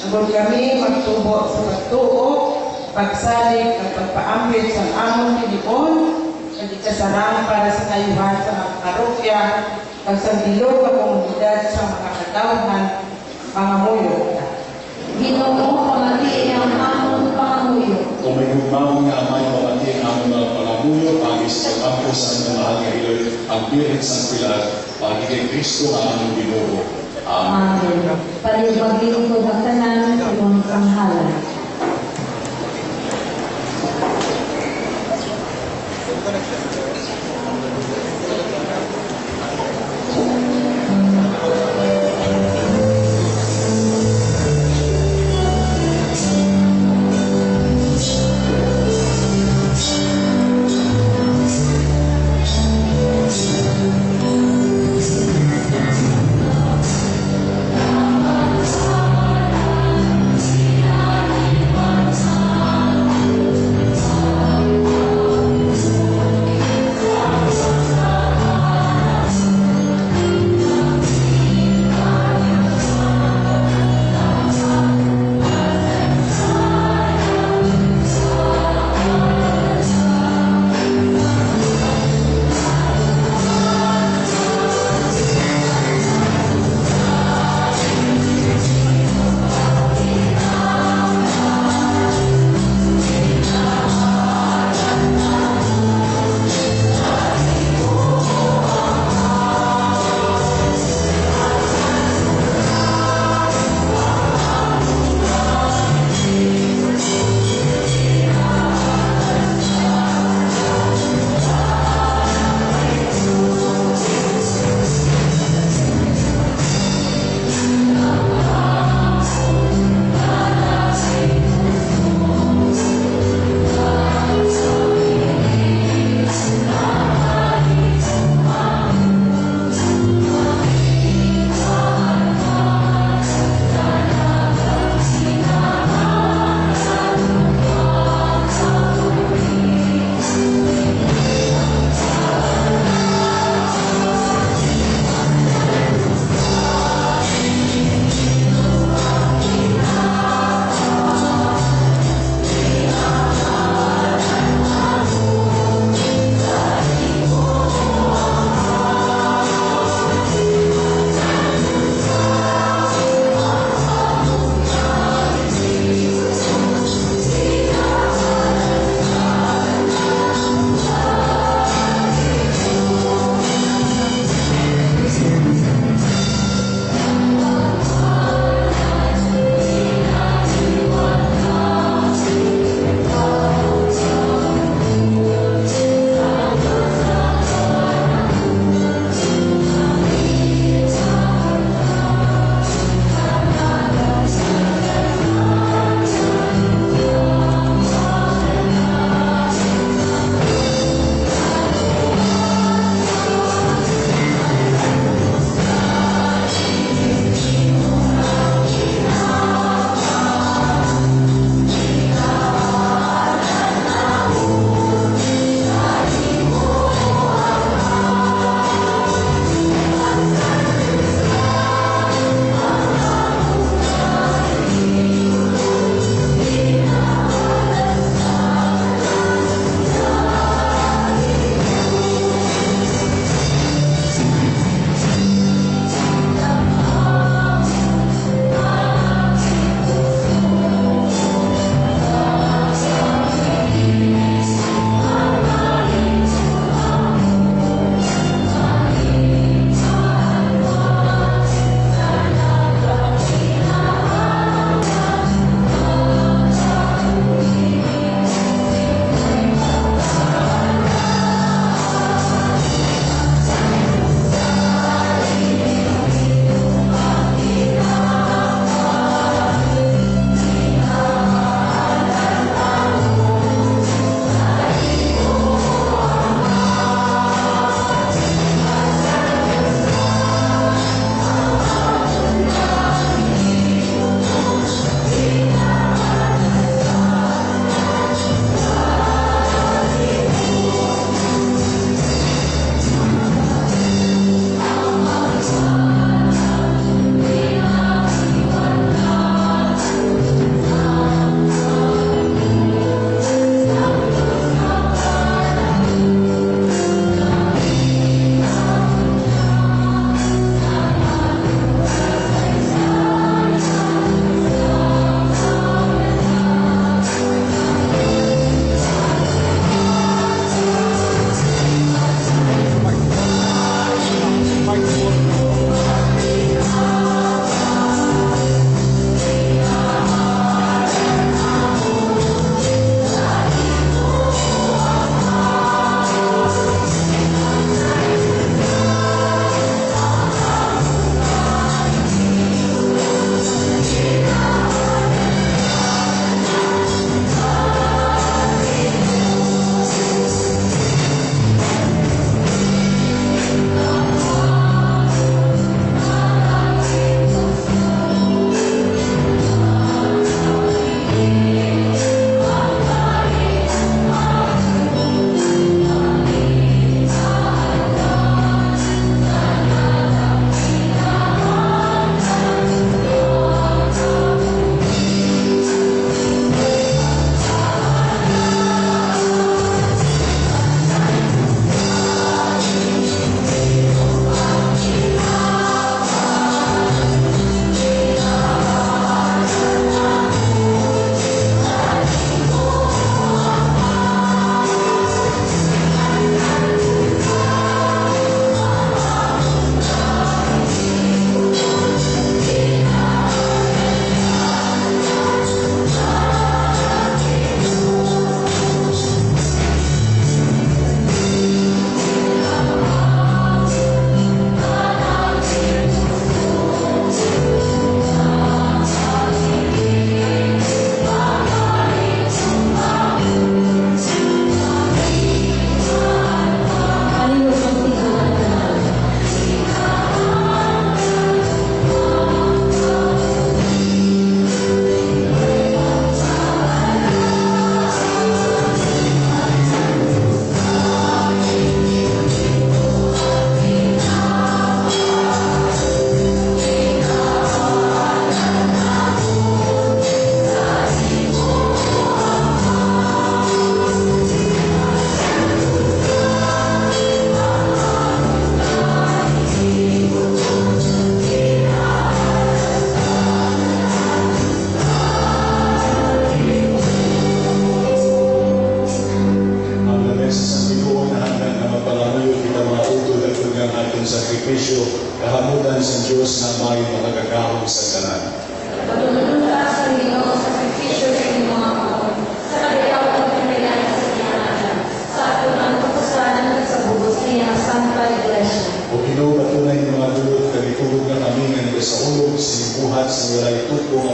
Agod kami magtubo sa pagtuo, pagsalig at pagpaambit sa among Pilipon, nagkasarang para sa kayuhan sa mga parokya, pagsandilo ka komunidad sa mga katawhan, mga muyo. Ginoo pamati ang among pangamuyo. Kung may gugmawang nga amay pamati ang among mga pangamuyo, pagis pagkampo sa aming mahal nga Iloy, ang birit sa pilar, pagi kay Kristo ang among Ginoo. Amen. Amen. Palibagin ko ng tanan sa iyong panghalan.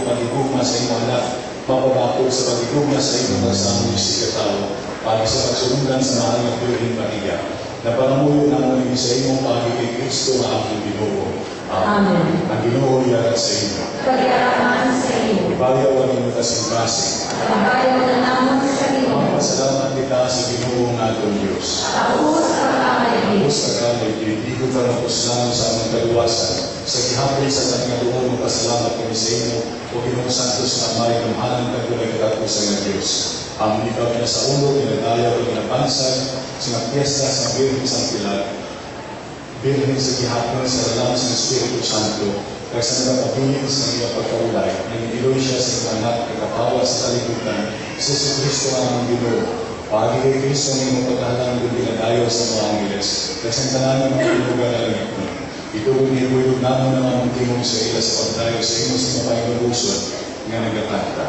pagigugma sa imong anak, mapabako sa pagigugma sa imong kasama si katao, pagi sa pagsulungan sa mahal nga Birhen Maria, na pangamuyo naman sa imong pagi kay Kristo nga among Ginoo. Amen. Ang Ginoo yara sa inyo. Pag-iaraman sa iyo. Ibayaw ang inyong kasing-kasing. Pag-ayaw na naman sa iyo. Magpasalamat kita sa Ginoo nga atong Diyos. Tapos ang kamay. Tapos kagalay, hindi ko ka napuslan sa among kaluwasan. Sa gihapon sa kanyang doon, magpasalamat kami sa inyo, o Ginoong Santos na amay, kamhanan ka ko nagkatapos sa nga Diyos. Ang ikaw na sa ulo, pinadayaw, pinapansag, sa mga piyesta, sa Birhen sa Pilar, Birhen sa gihapon, sa lalang sa Espiritu Santo, kaya sa nagpabiling sa iyong pagkaulay, nangiloy siya sa mga anak, kakapawa sa kalibutan, sa Kristo ang among Ginoo. Pagi kay Kristo ang iyong pagkahalang doon pinadayaw sa mga angeles, kaya sa tanan ng mga ilugan na langit mo. Ito kung nilulog naman ng among timog sa ila sa pagdayo sa imo sa mga pagkalusod nga nagatanta.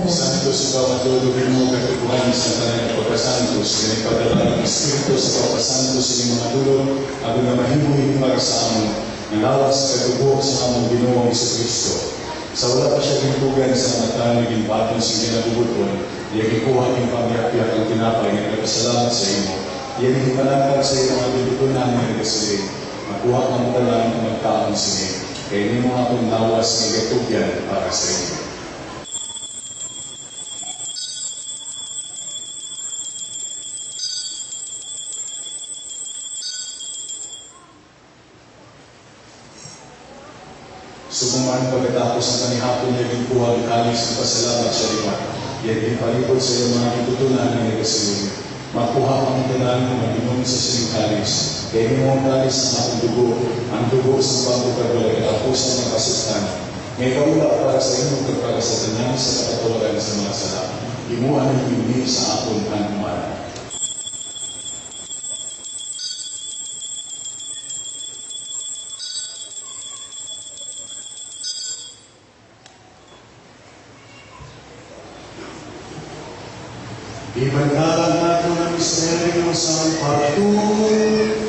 Santos, ikaw ang tutugin mo katubuhan sa tanang pagkasantos, ganipagdala ng Espiritu sa pagkasantos sa inyong mga dulong, ako na mahimuhin para sa amon, nalawas sa katubo sa among Ginoong Jesucristo. Sa wala pa siya gintugan sa mga tayo naging baton sa ginabubuton, iya gikuha ng pamiyakyak ang tinapay na nagpasalamat sa imo. Iya gipanangkag sa iyong mga bibutunan na nagasilig, makuha ang talang ng magkaon sa inyo, kaya hindi mo akong nawas ng gatugyan para sa inyo. Sukuman pagkatapos ng kanihapon niya ginkuha ng kalis ng pasalamat sa liwan. Yan ginpalipod sa iyong mga kitutunan ng nagasilig. Makuha ang tanan ng maginom sa sining kalis. Kaya mo ang kalis ng akong dugo, ang dugo sa pagkakagulay at puso ng kasutan. May kaula para sa inyong pagkakasatanan sa katatawaran sa mga sala. Imuan ang hindi sa akong kanuman. Ibangalan natin ang misteryo sa pagtuloy.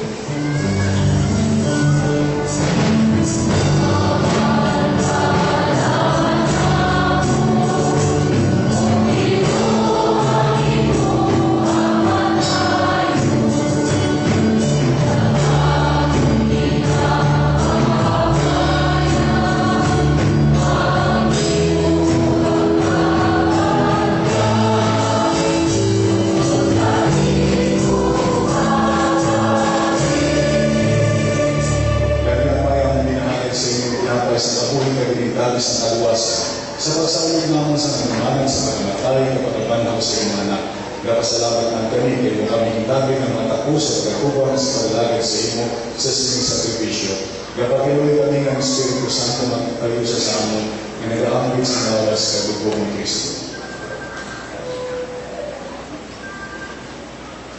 Sa pagsaulog naman sa kanimanan sa pagkamatay na pagkabandaw sa iyong anak, kapasalamat ng kami kayo kami hintagin ng mga tapos at pagkakuban sa paglalagay sa imo sa sining sakripisyo. Kapagiloy kami ng Espiritu Santo magpayo sa amon na nag-aambit sa nawas kadugo ng Kristo.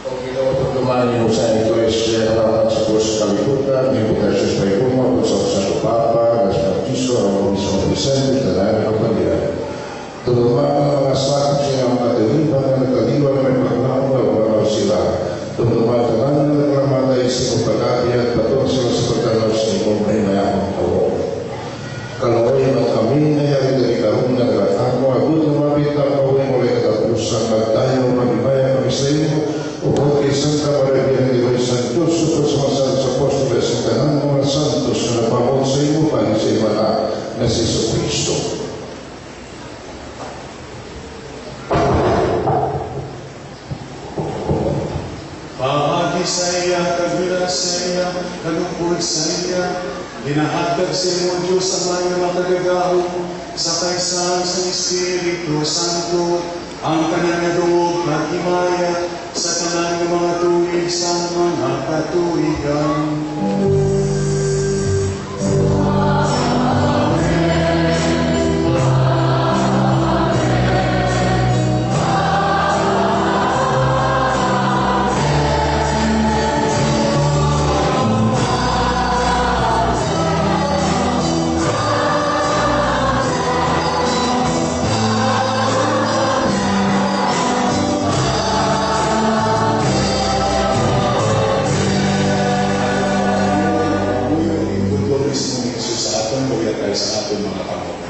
O Ginoo, pagdumani mo sa Iglesia na sa Diyos kalibutan, ni Bukasyos Pairuma, sa Santo Papa, Gas Baptiso, ang Mismo Vicente, na namin ang pagdiyan. Tulungan ang mga sakit siya ang mataliban na nagkaliwan na may paglaong na umaraw sila. Tulungan ang mga naglamatay sa pagkakabi at patong sila sa pagkalaw sa ibong may mayamang tawo. Kalaway ng kami na yari dari karong naglatamo, agud lumapit ang pawin mulai katapusan magtayo magibaya kami sa iyo, upod kay Santa Maria Virgen de los Santos, supos masal sa Apóstoles sa tanan Iglesia, ginahatag sa imong Diyos ang mga makagagaho sa kaysa sa Espiritu Santo, ang tanan nga duog at himaya sa tanan nga mga tuig sa mga katuigan. Sa ating mga Panginoon.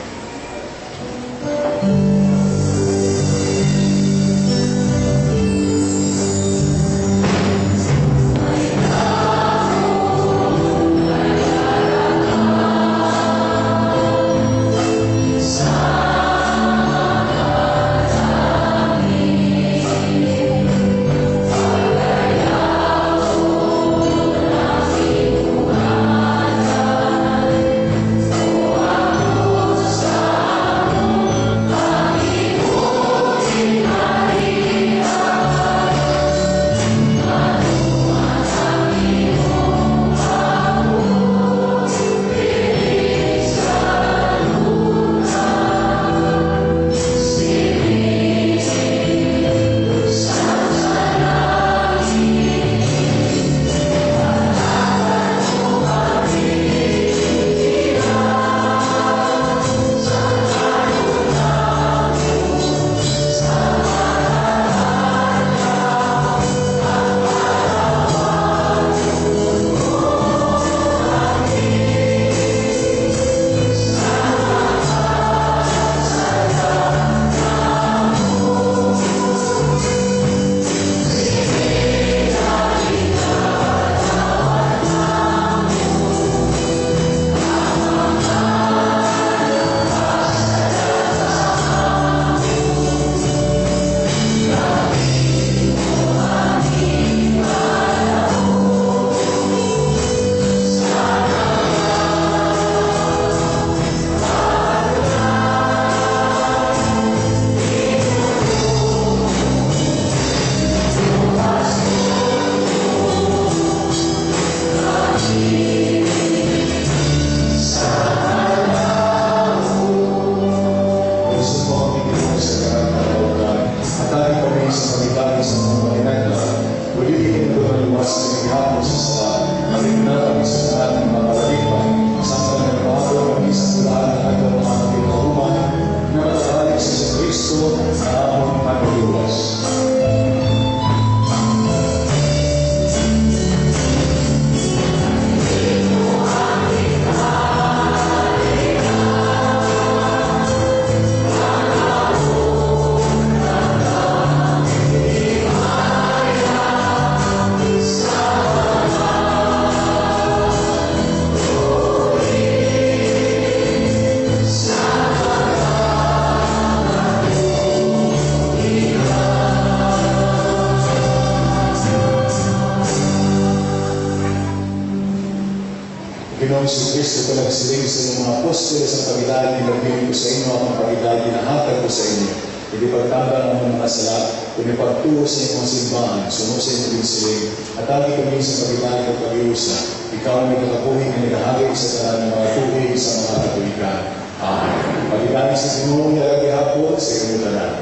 Ginoong Kristo ko nagsiling sa inyong mga apostol sa pagidaan, nilagay ko sa inyo ang pagidaan, ginahatag ko sa inyo. Hindi pagtambang ang mga sala, kundi pagtuo sa inyong simbahan, sunod sa inyong siling, at agi kami sa pagidaan ng pag-iusa. Ikaw ang nagkakapuhin na nagahagay sa tanan ng mga tubig sa mga katulikan. Amen. Pagidaan sa Ginoong nilagay hapon sa inyong tanan.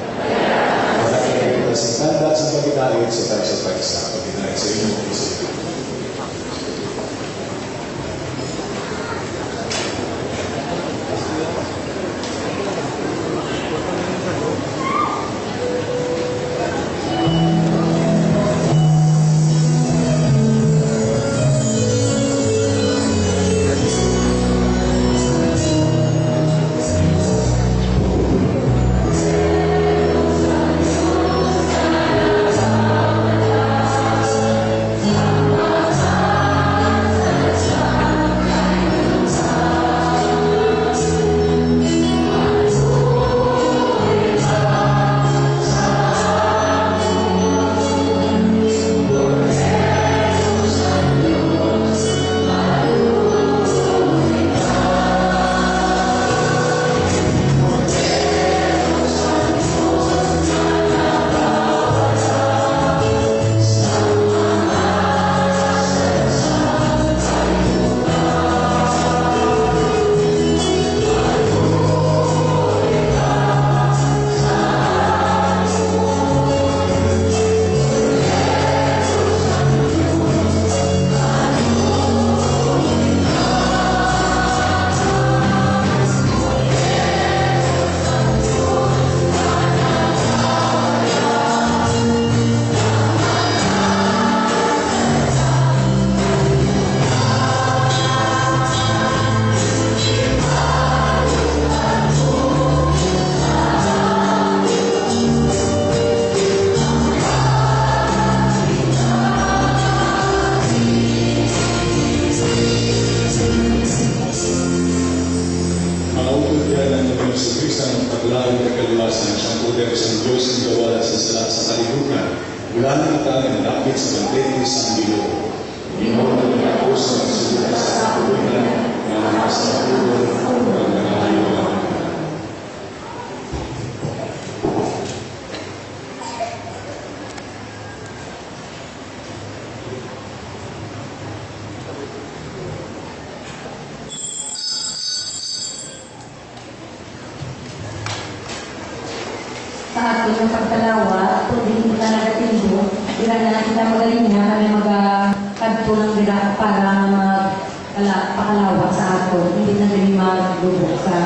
Pagidaan kita sa tanda sa pagidaan sa tagsa-tagsa. Pagidaan sa inyong Kristo. Amen. kalupian ng Panginoon sa Kristo ng paglalang at kaliwasan, siyang poder sa Diyos ng gawala sa kalibutan, mula ng matang napit sa bantetis ang Ginoo. Ginoo na nagkakos sa sulit sa kalibutan, na nasa pagulong ang nangayon. Sa ating ng pagkalawa, kung di kita nagatindo, ilan na kita magaling na kami magkadto ng dira para pakalawa sa ato. Hindi na rin maglubok sa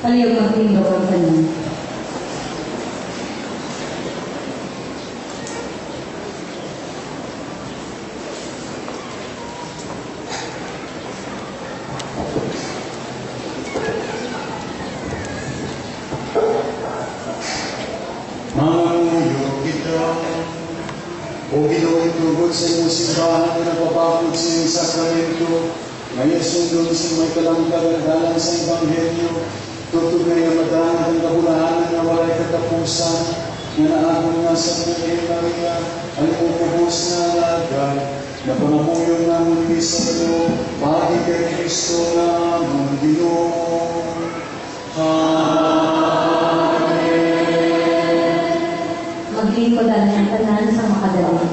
Palihog magtindog ang tanan. Manuyo kita, o Ginoong tugod sa iyong simbahan na napapakot sa iyong sakramento, ngayon sundon sa may kalamdalan sa Ebanghelyo, tutugay ang madaan ang kabulahanan na walay katapusan, na naagong nga sa Virgen Maria, ang upubos na lagay, na pangamuyo nga muli sa iyo, pagi kay Kristo na among Ginoo. Maglingkodan ng tanan sa makadali.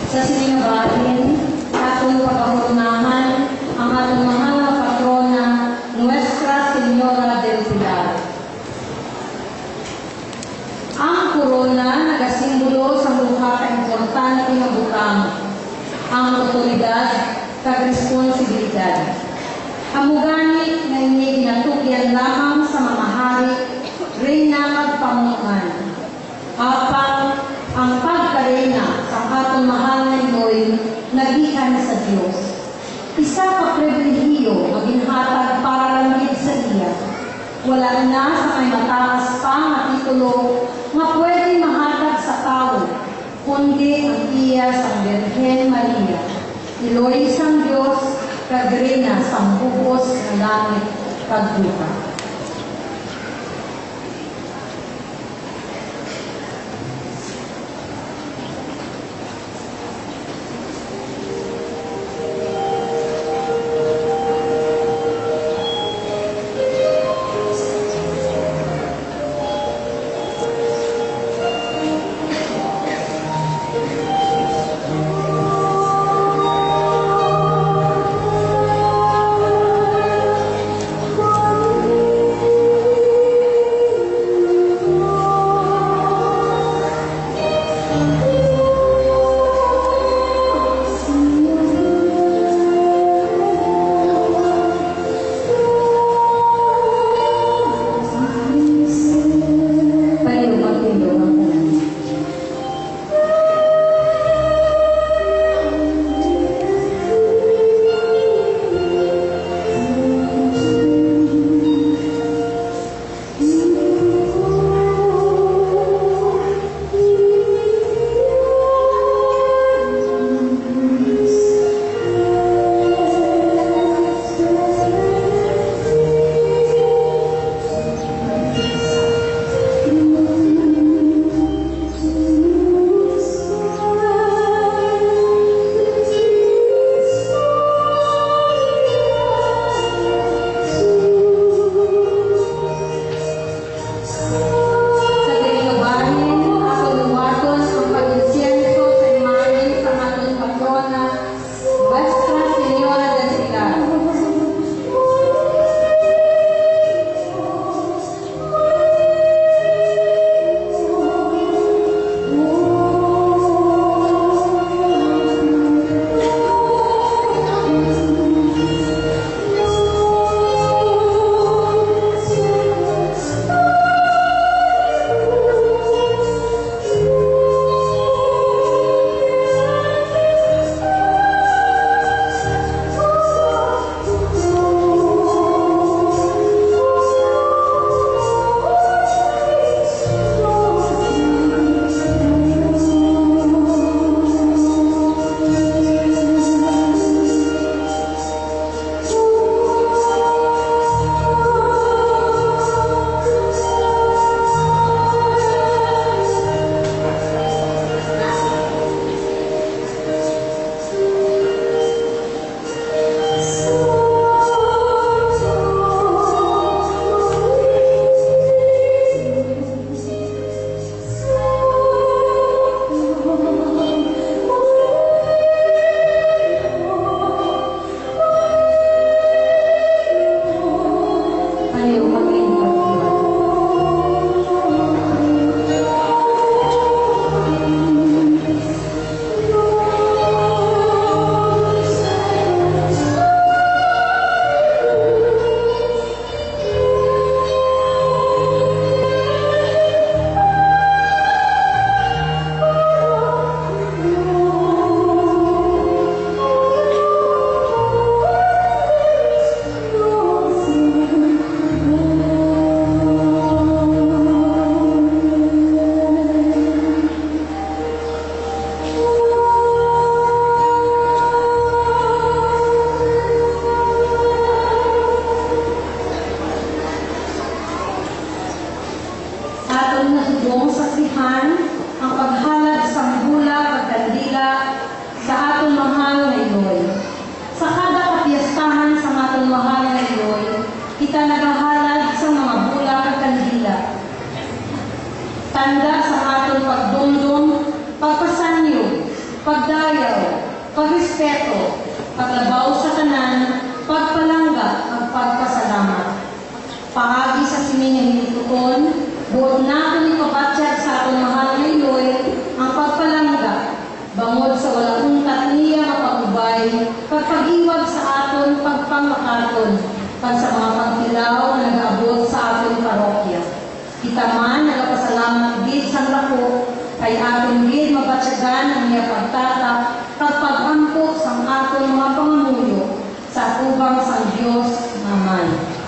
Sa sinabahin, atong pagkahurunahan ang atong mahal na patrona, Nuestra Señora del Pilar. Ang korona nagasimbolo sa mukha ka importante nga butang, ang otoridad kag responsibilidad. Amugani nga ini ginatugyan lamang sa mga hari, reyna kag pamunuan. Apang ang pagkarena sa atong mahal na Inoy nagikan sa Dios. Isa ka pribilehiyo nga ginhatag para langit sa iya. Wala na sa may mataas pa nga titulo nga pwede mahatag sa tao, kundi ang iya sa Virgen Maria. Iloy sang Dios kag reyna sang bubos ng langit kag lupa. pagrespeto, paglabaw sa tanan, pagpalangga, at pagpasalamat. Paagi sa siningahinituton, buod natin ipapatyag sa atong mahal na Iloy ang pagpalangga, bangod sa walang untat niya mapagubay, pagpagiwag sa aton pagpamakaton, pag sa mga pagtilaw na nag-aabot sa aton parokya. Kita man nagapasalamat gid sa lako, kay aton gid mabatyagan ang iya pagtata, pagpagampo sa aton mga pangamuyo, sa atubang sang Dios naman.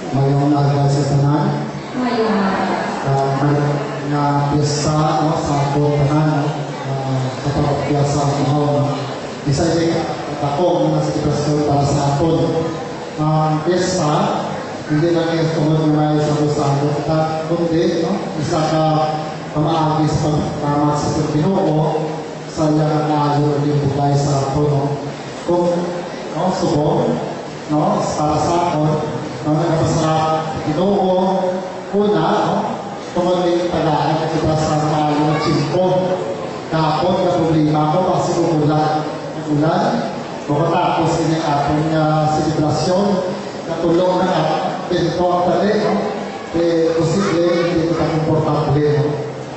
Mayong naga sa tanan, Ngayon, na piyesta no, sa ato tanan, sa parokya sa Mahal. Isa din ako mga sitwasyon para sa aton. Ang piyesta, hindi lang yung tungod na may sa busado, kundi isa ka pamaagi sa pagtamat sa Ginoo sa iyang naayon din bugay sa ato. Kung subo, para sa aton, nagpasarap Ginoo una, tungod din tagaan na kita sa maayon ng chimpo. Kapon na problema ko kasi umulan. Tapos ini atong selebrasyon, natulong na pinto ang tali, posible hindi kita komportable.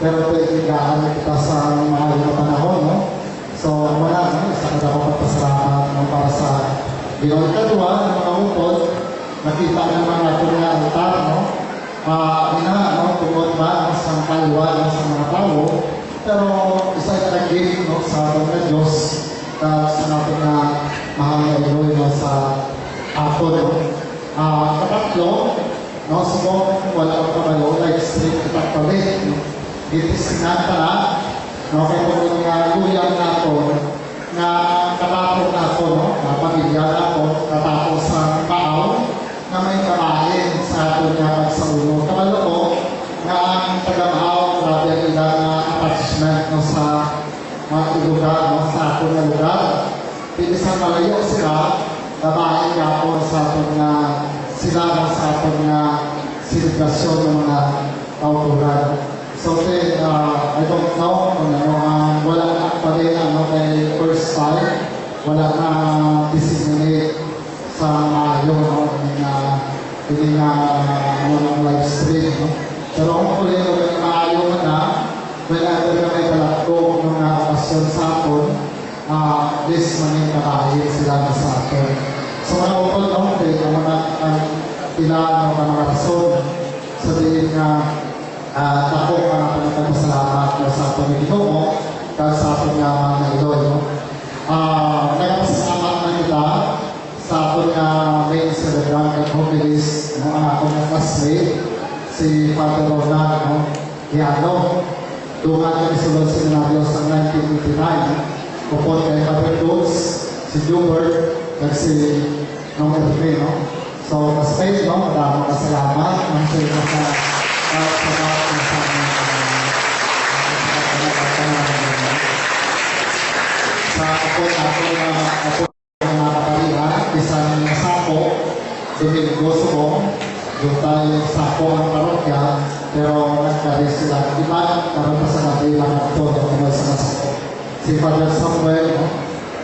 Pero pwede gaan kita sa maayon na panahon. So, wala, isa ka dapat pasalamat para sa Ginoo. Kadua, ng mga utod, nakita ng mga tunga altar, tungod ba sa kalwa sa mga tao, pero isa yung gift sa ating na Diyos sa natin na mahal na Iloy sa aton. Katatlo, subok wala ang kabalo, like street kitagpalit. Itisnan ka na, kaya kung luyang nato, na katapos nato, na pamilya nato, katapos sa paaw, na may kamahin sa aton na pagsaulong. Kabalo ko, na ang tagamaaw, grabe ang ilang attachment sa mga lugar, sa aton na lugar. Pinisang malayo sila, babae nga po sa aton na sila sa aton na selebrasyon ng mga kauturan. So then, I don't know kung wala na pa rin kay first time, wala na designate sa maayo hindi na live stream. Pero kung ulit may maayo na, whenever na may talakto ng okasyon sa aton, this maning karahil sila na sa aton. So mga upod kay mga pila ano ka mga rason sa diin nga dako ka nga panagpasalamat no, sa aton nga Ginoo kag sa aton nga mga Iloy. No? Nagpasalamat na kita sa aton nga main celebrant kag homilis no, ang akong nga classmate si Father Ronald no, Giano. Dungan kami sulod sa Seminaryo sa 1989. Kupon kay Father Dulce, si Jubert, kag si Nong Erme, no? So, classmate, no? Madamang kasalamat. Ang sa'yo na sa ako mga kapalihan, isang sako, Domingo Subong, yung tayo sako ang parokya, pero nagkari sila iba, karoon pa sa natin lang ito, yung sa sako. Si Father Samuel, no?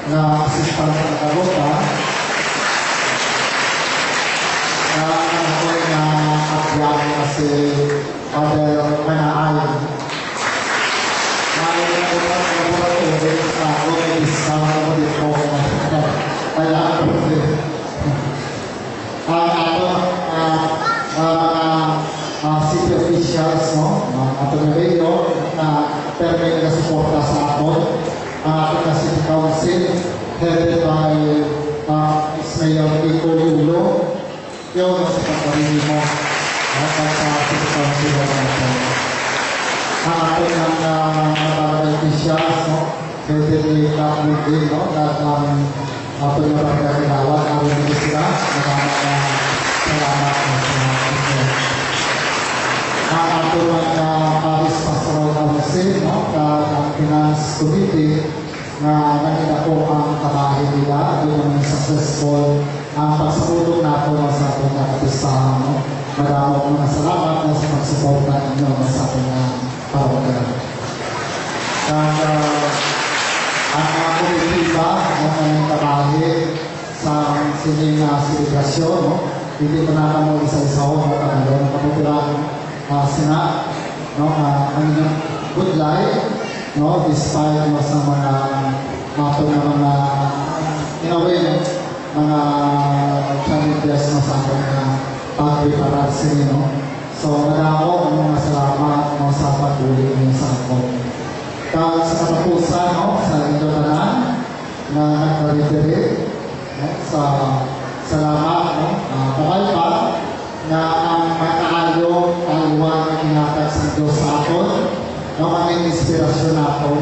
Na assistant sa Nagarota, na ako na kabyang kasi Father Manaay. Ay, nakuha ulit sa ako, may discount ako dito. Kaya ako mga city officials, no? Ato na radio, na permit na suporta sa aton. Ang ating na City Council, headed by Mayor Kiko Yulo. Yun, sa pagparini mo sa City Council natin. Ang ating mga barangay officials, no? Headed by Kapudin, no? At ato na pagkakilawat, awin nito sila. Salamat sa ang ato mga Paris Pastoral Council, no? Ang Finance Committee na nakita ko ang kabahay nila, doon naman successful ang pagsapulong nato sa ating katistahan. No? Maraming mga salamat na sa pagsuporta ninyo sa ating parokya. Ang mga komitiba ng mga kabahay sa sining selebrasyon, no? Hindi ko na kamo isa-isa ho, no? Kaputiran sina, no? Ang good life, no? Despite mo sa mga ato na mga in a way, mga challenges mo sa ating pag-preparasyon, no? So, madako ang mga salamat mo sa pag-ulit niyo sa ako. Kaya sa katapusan, no? Sa inyo tanan na nagka-reiterate, no? Sa salamat, no? Pakalpa na ang makaayo, kaliwan na kinatag sa Diyos sa aton, no? Ang inspirasyon nato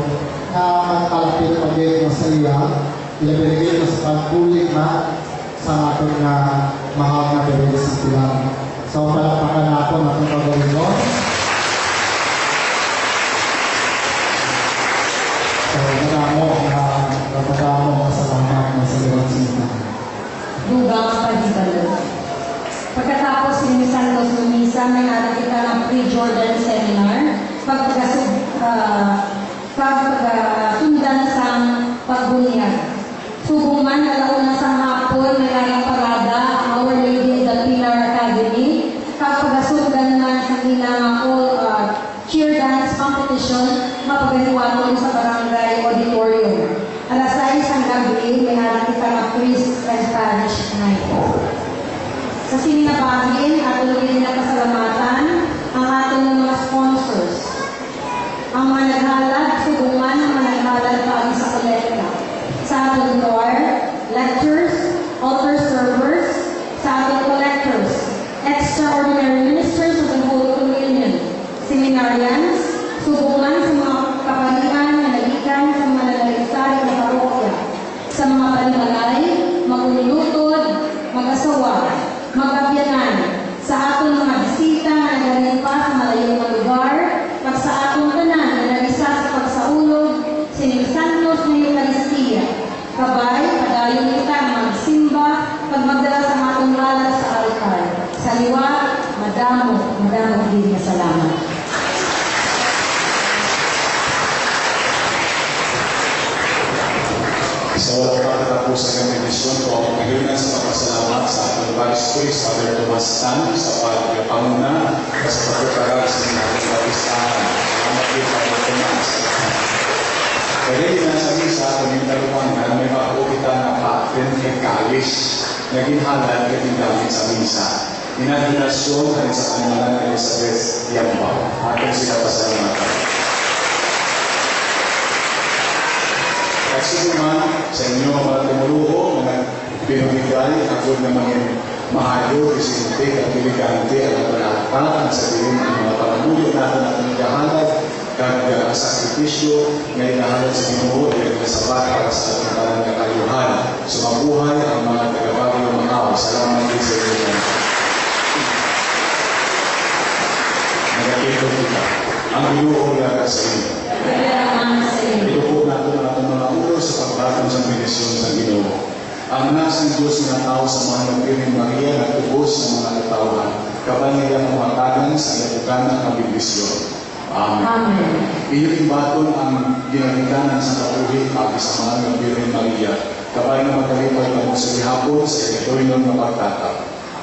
na magpalapit pag-ibig mo sa iya, ilabirigay mo sa pagbulig na sa aton na mahal na bibig sa tilang. So, palapakan nato na itong pagawin mo. So, madamo masalamat na sa liwag sila. Dugang pagkikalo. Pagkatapos ni Santos Lumisa, may nakita ng pre-Jordan seminar, pagsundan sa pagbunyag. Subuman, alauna sa hapon, may layang parada, ang Our Lady of the Pilar Academy. Pagsundan naman sa cheer dance competition, mapagaliwan sa barangay auditorium. Alas 6 ang gabi, may nakita ng priest and parish night. Sa sininabahin at ulit na pasalamatan ang ating mga sponsors. Ang mga naghalad, sugungan ang mga naghalad paagi sa kolekta. Sa ating choir, lectures, altar servers, sa ating collectors, extraordinary ministers of the Holy Communion, seminarians, sugungan sa mga kapalian na nagikan sa mga nagalisari na parokya, sa mga panimalay, mag-unlutod, mag-asawa, mag-abyanan, sa atong mga bisita na nagaling pa sa malayong mga lugar, pag sa atong tanan na nagisa sa pagsaulog, sinisantos na Eucharistia, kabay, padayon kita magsimba, pag magdala sa atong halat sa altar. Sa liwa, madamo din na salamat. Sa wala pa katapusan ng edisyon ko, ang pagkakita sa pagpasalamat sa ating Vice Priest, Father Tomas Tan, sa pagpanguna at sa pagpaparag sa ating kapistahan. Salamat din, Father Tomas. Kaya din na sa misa, kaming talupangan, may makakita na patent kay Kalis na ginhalad kating gamit sa misa. Inadinasyon ay sa kanilang Elizabeth Yamba. Atin sila pasalamatan. Kagsiguman sa inyo mga tumuluho, mga binibigay, ako na mga mahayo, isinti at elegante at panakpan sa dilim ng mga panamuyo natin at naghahalad kag sakripisyo ngayon nahalad sa Ginoo at nasabat para sa ating parang kakayuhan. Sumabuhay ang mga taga-Bagyo Macau. Salamat din sa inyo. Nagkakito kita. Ang Ginoo yaga sa inyo. Ito po natin ang ating mga ulo sa pagbatang sa benisyon ng Ginoo. Ang nasang Diyos na tao sa mga Nagbiring Maria na tubos ng mga katawan, kapag nilang umatagan sa ilabukan ng kabibisyon. Amen. Iyong baton ang ginagitanan sa kapuhin pagi sa mga Nagbiring Maria, kapag na magkalipay ka mo sa ihapon sa ikatoy ng mapagtatap.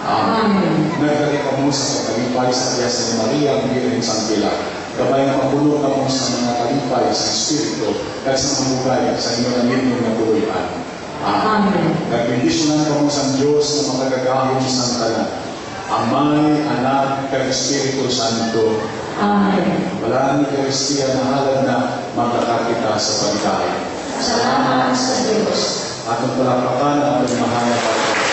Amen. Nagkalipay mo sa pagkalipay sa Diyas ni Maria ang Biring Sangkila, kapag na mapuno ka mo sa mga kalipay sa Espiritu, kag sa mamugay sa inyong namin na tuluyan. Amen. Nagbindisyonan ka mo sa Diyos na makagagahon sa tanan. Amay, Anak, kag Espiritu Santo. Amen. Wala ni Kristiya na halad na magkakakita sa pagkain. Salamat sa Diyos. Atong palapakan ang ating mahal na Panginoon.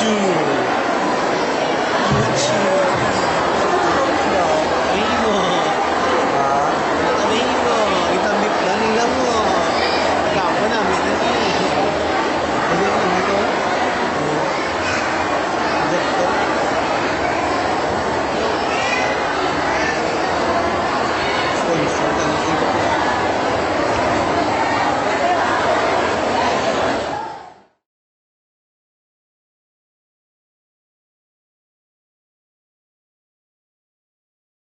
YouTube.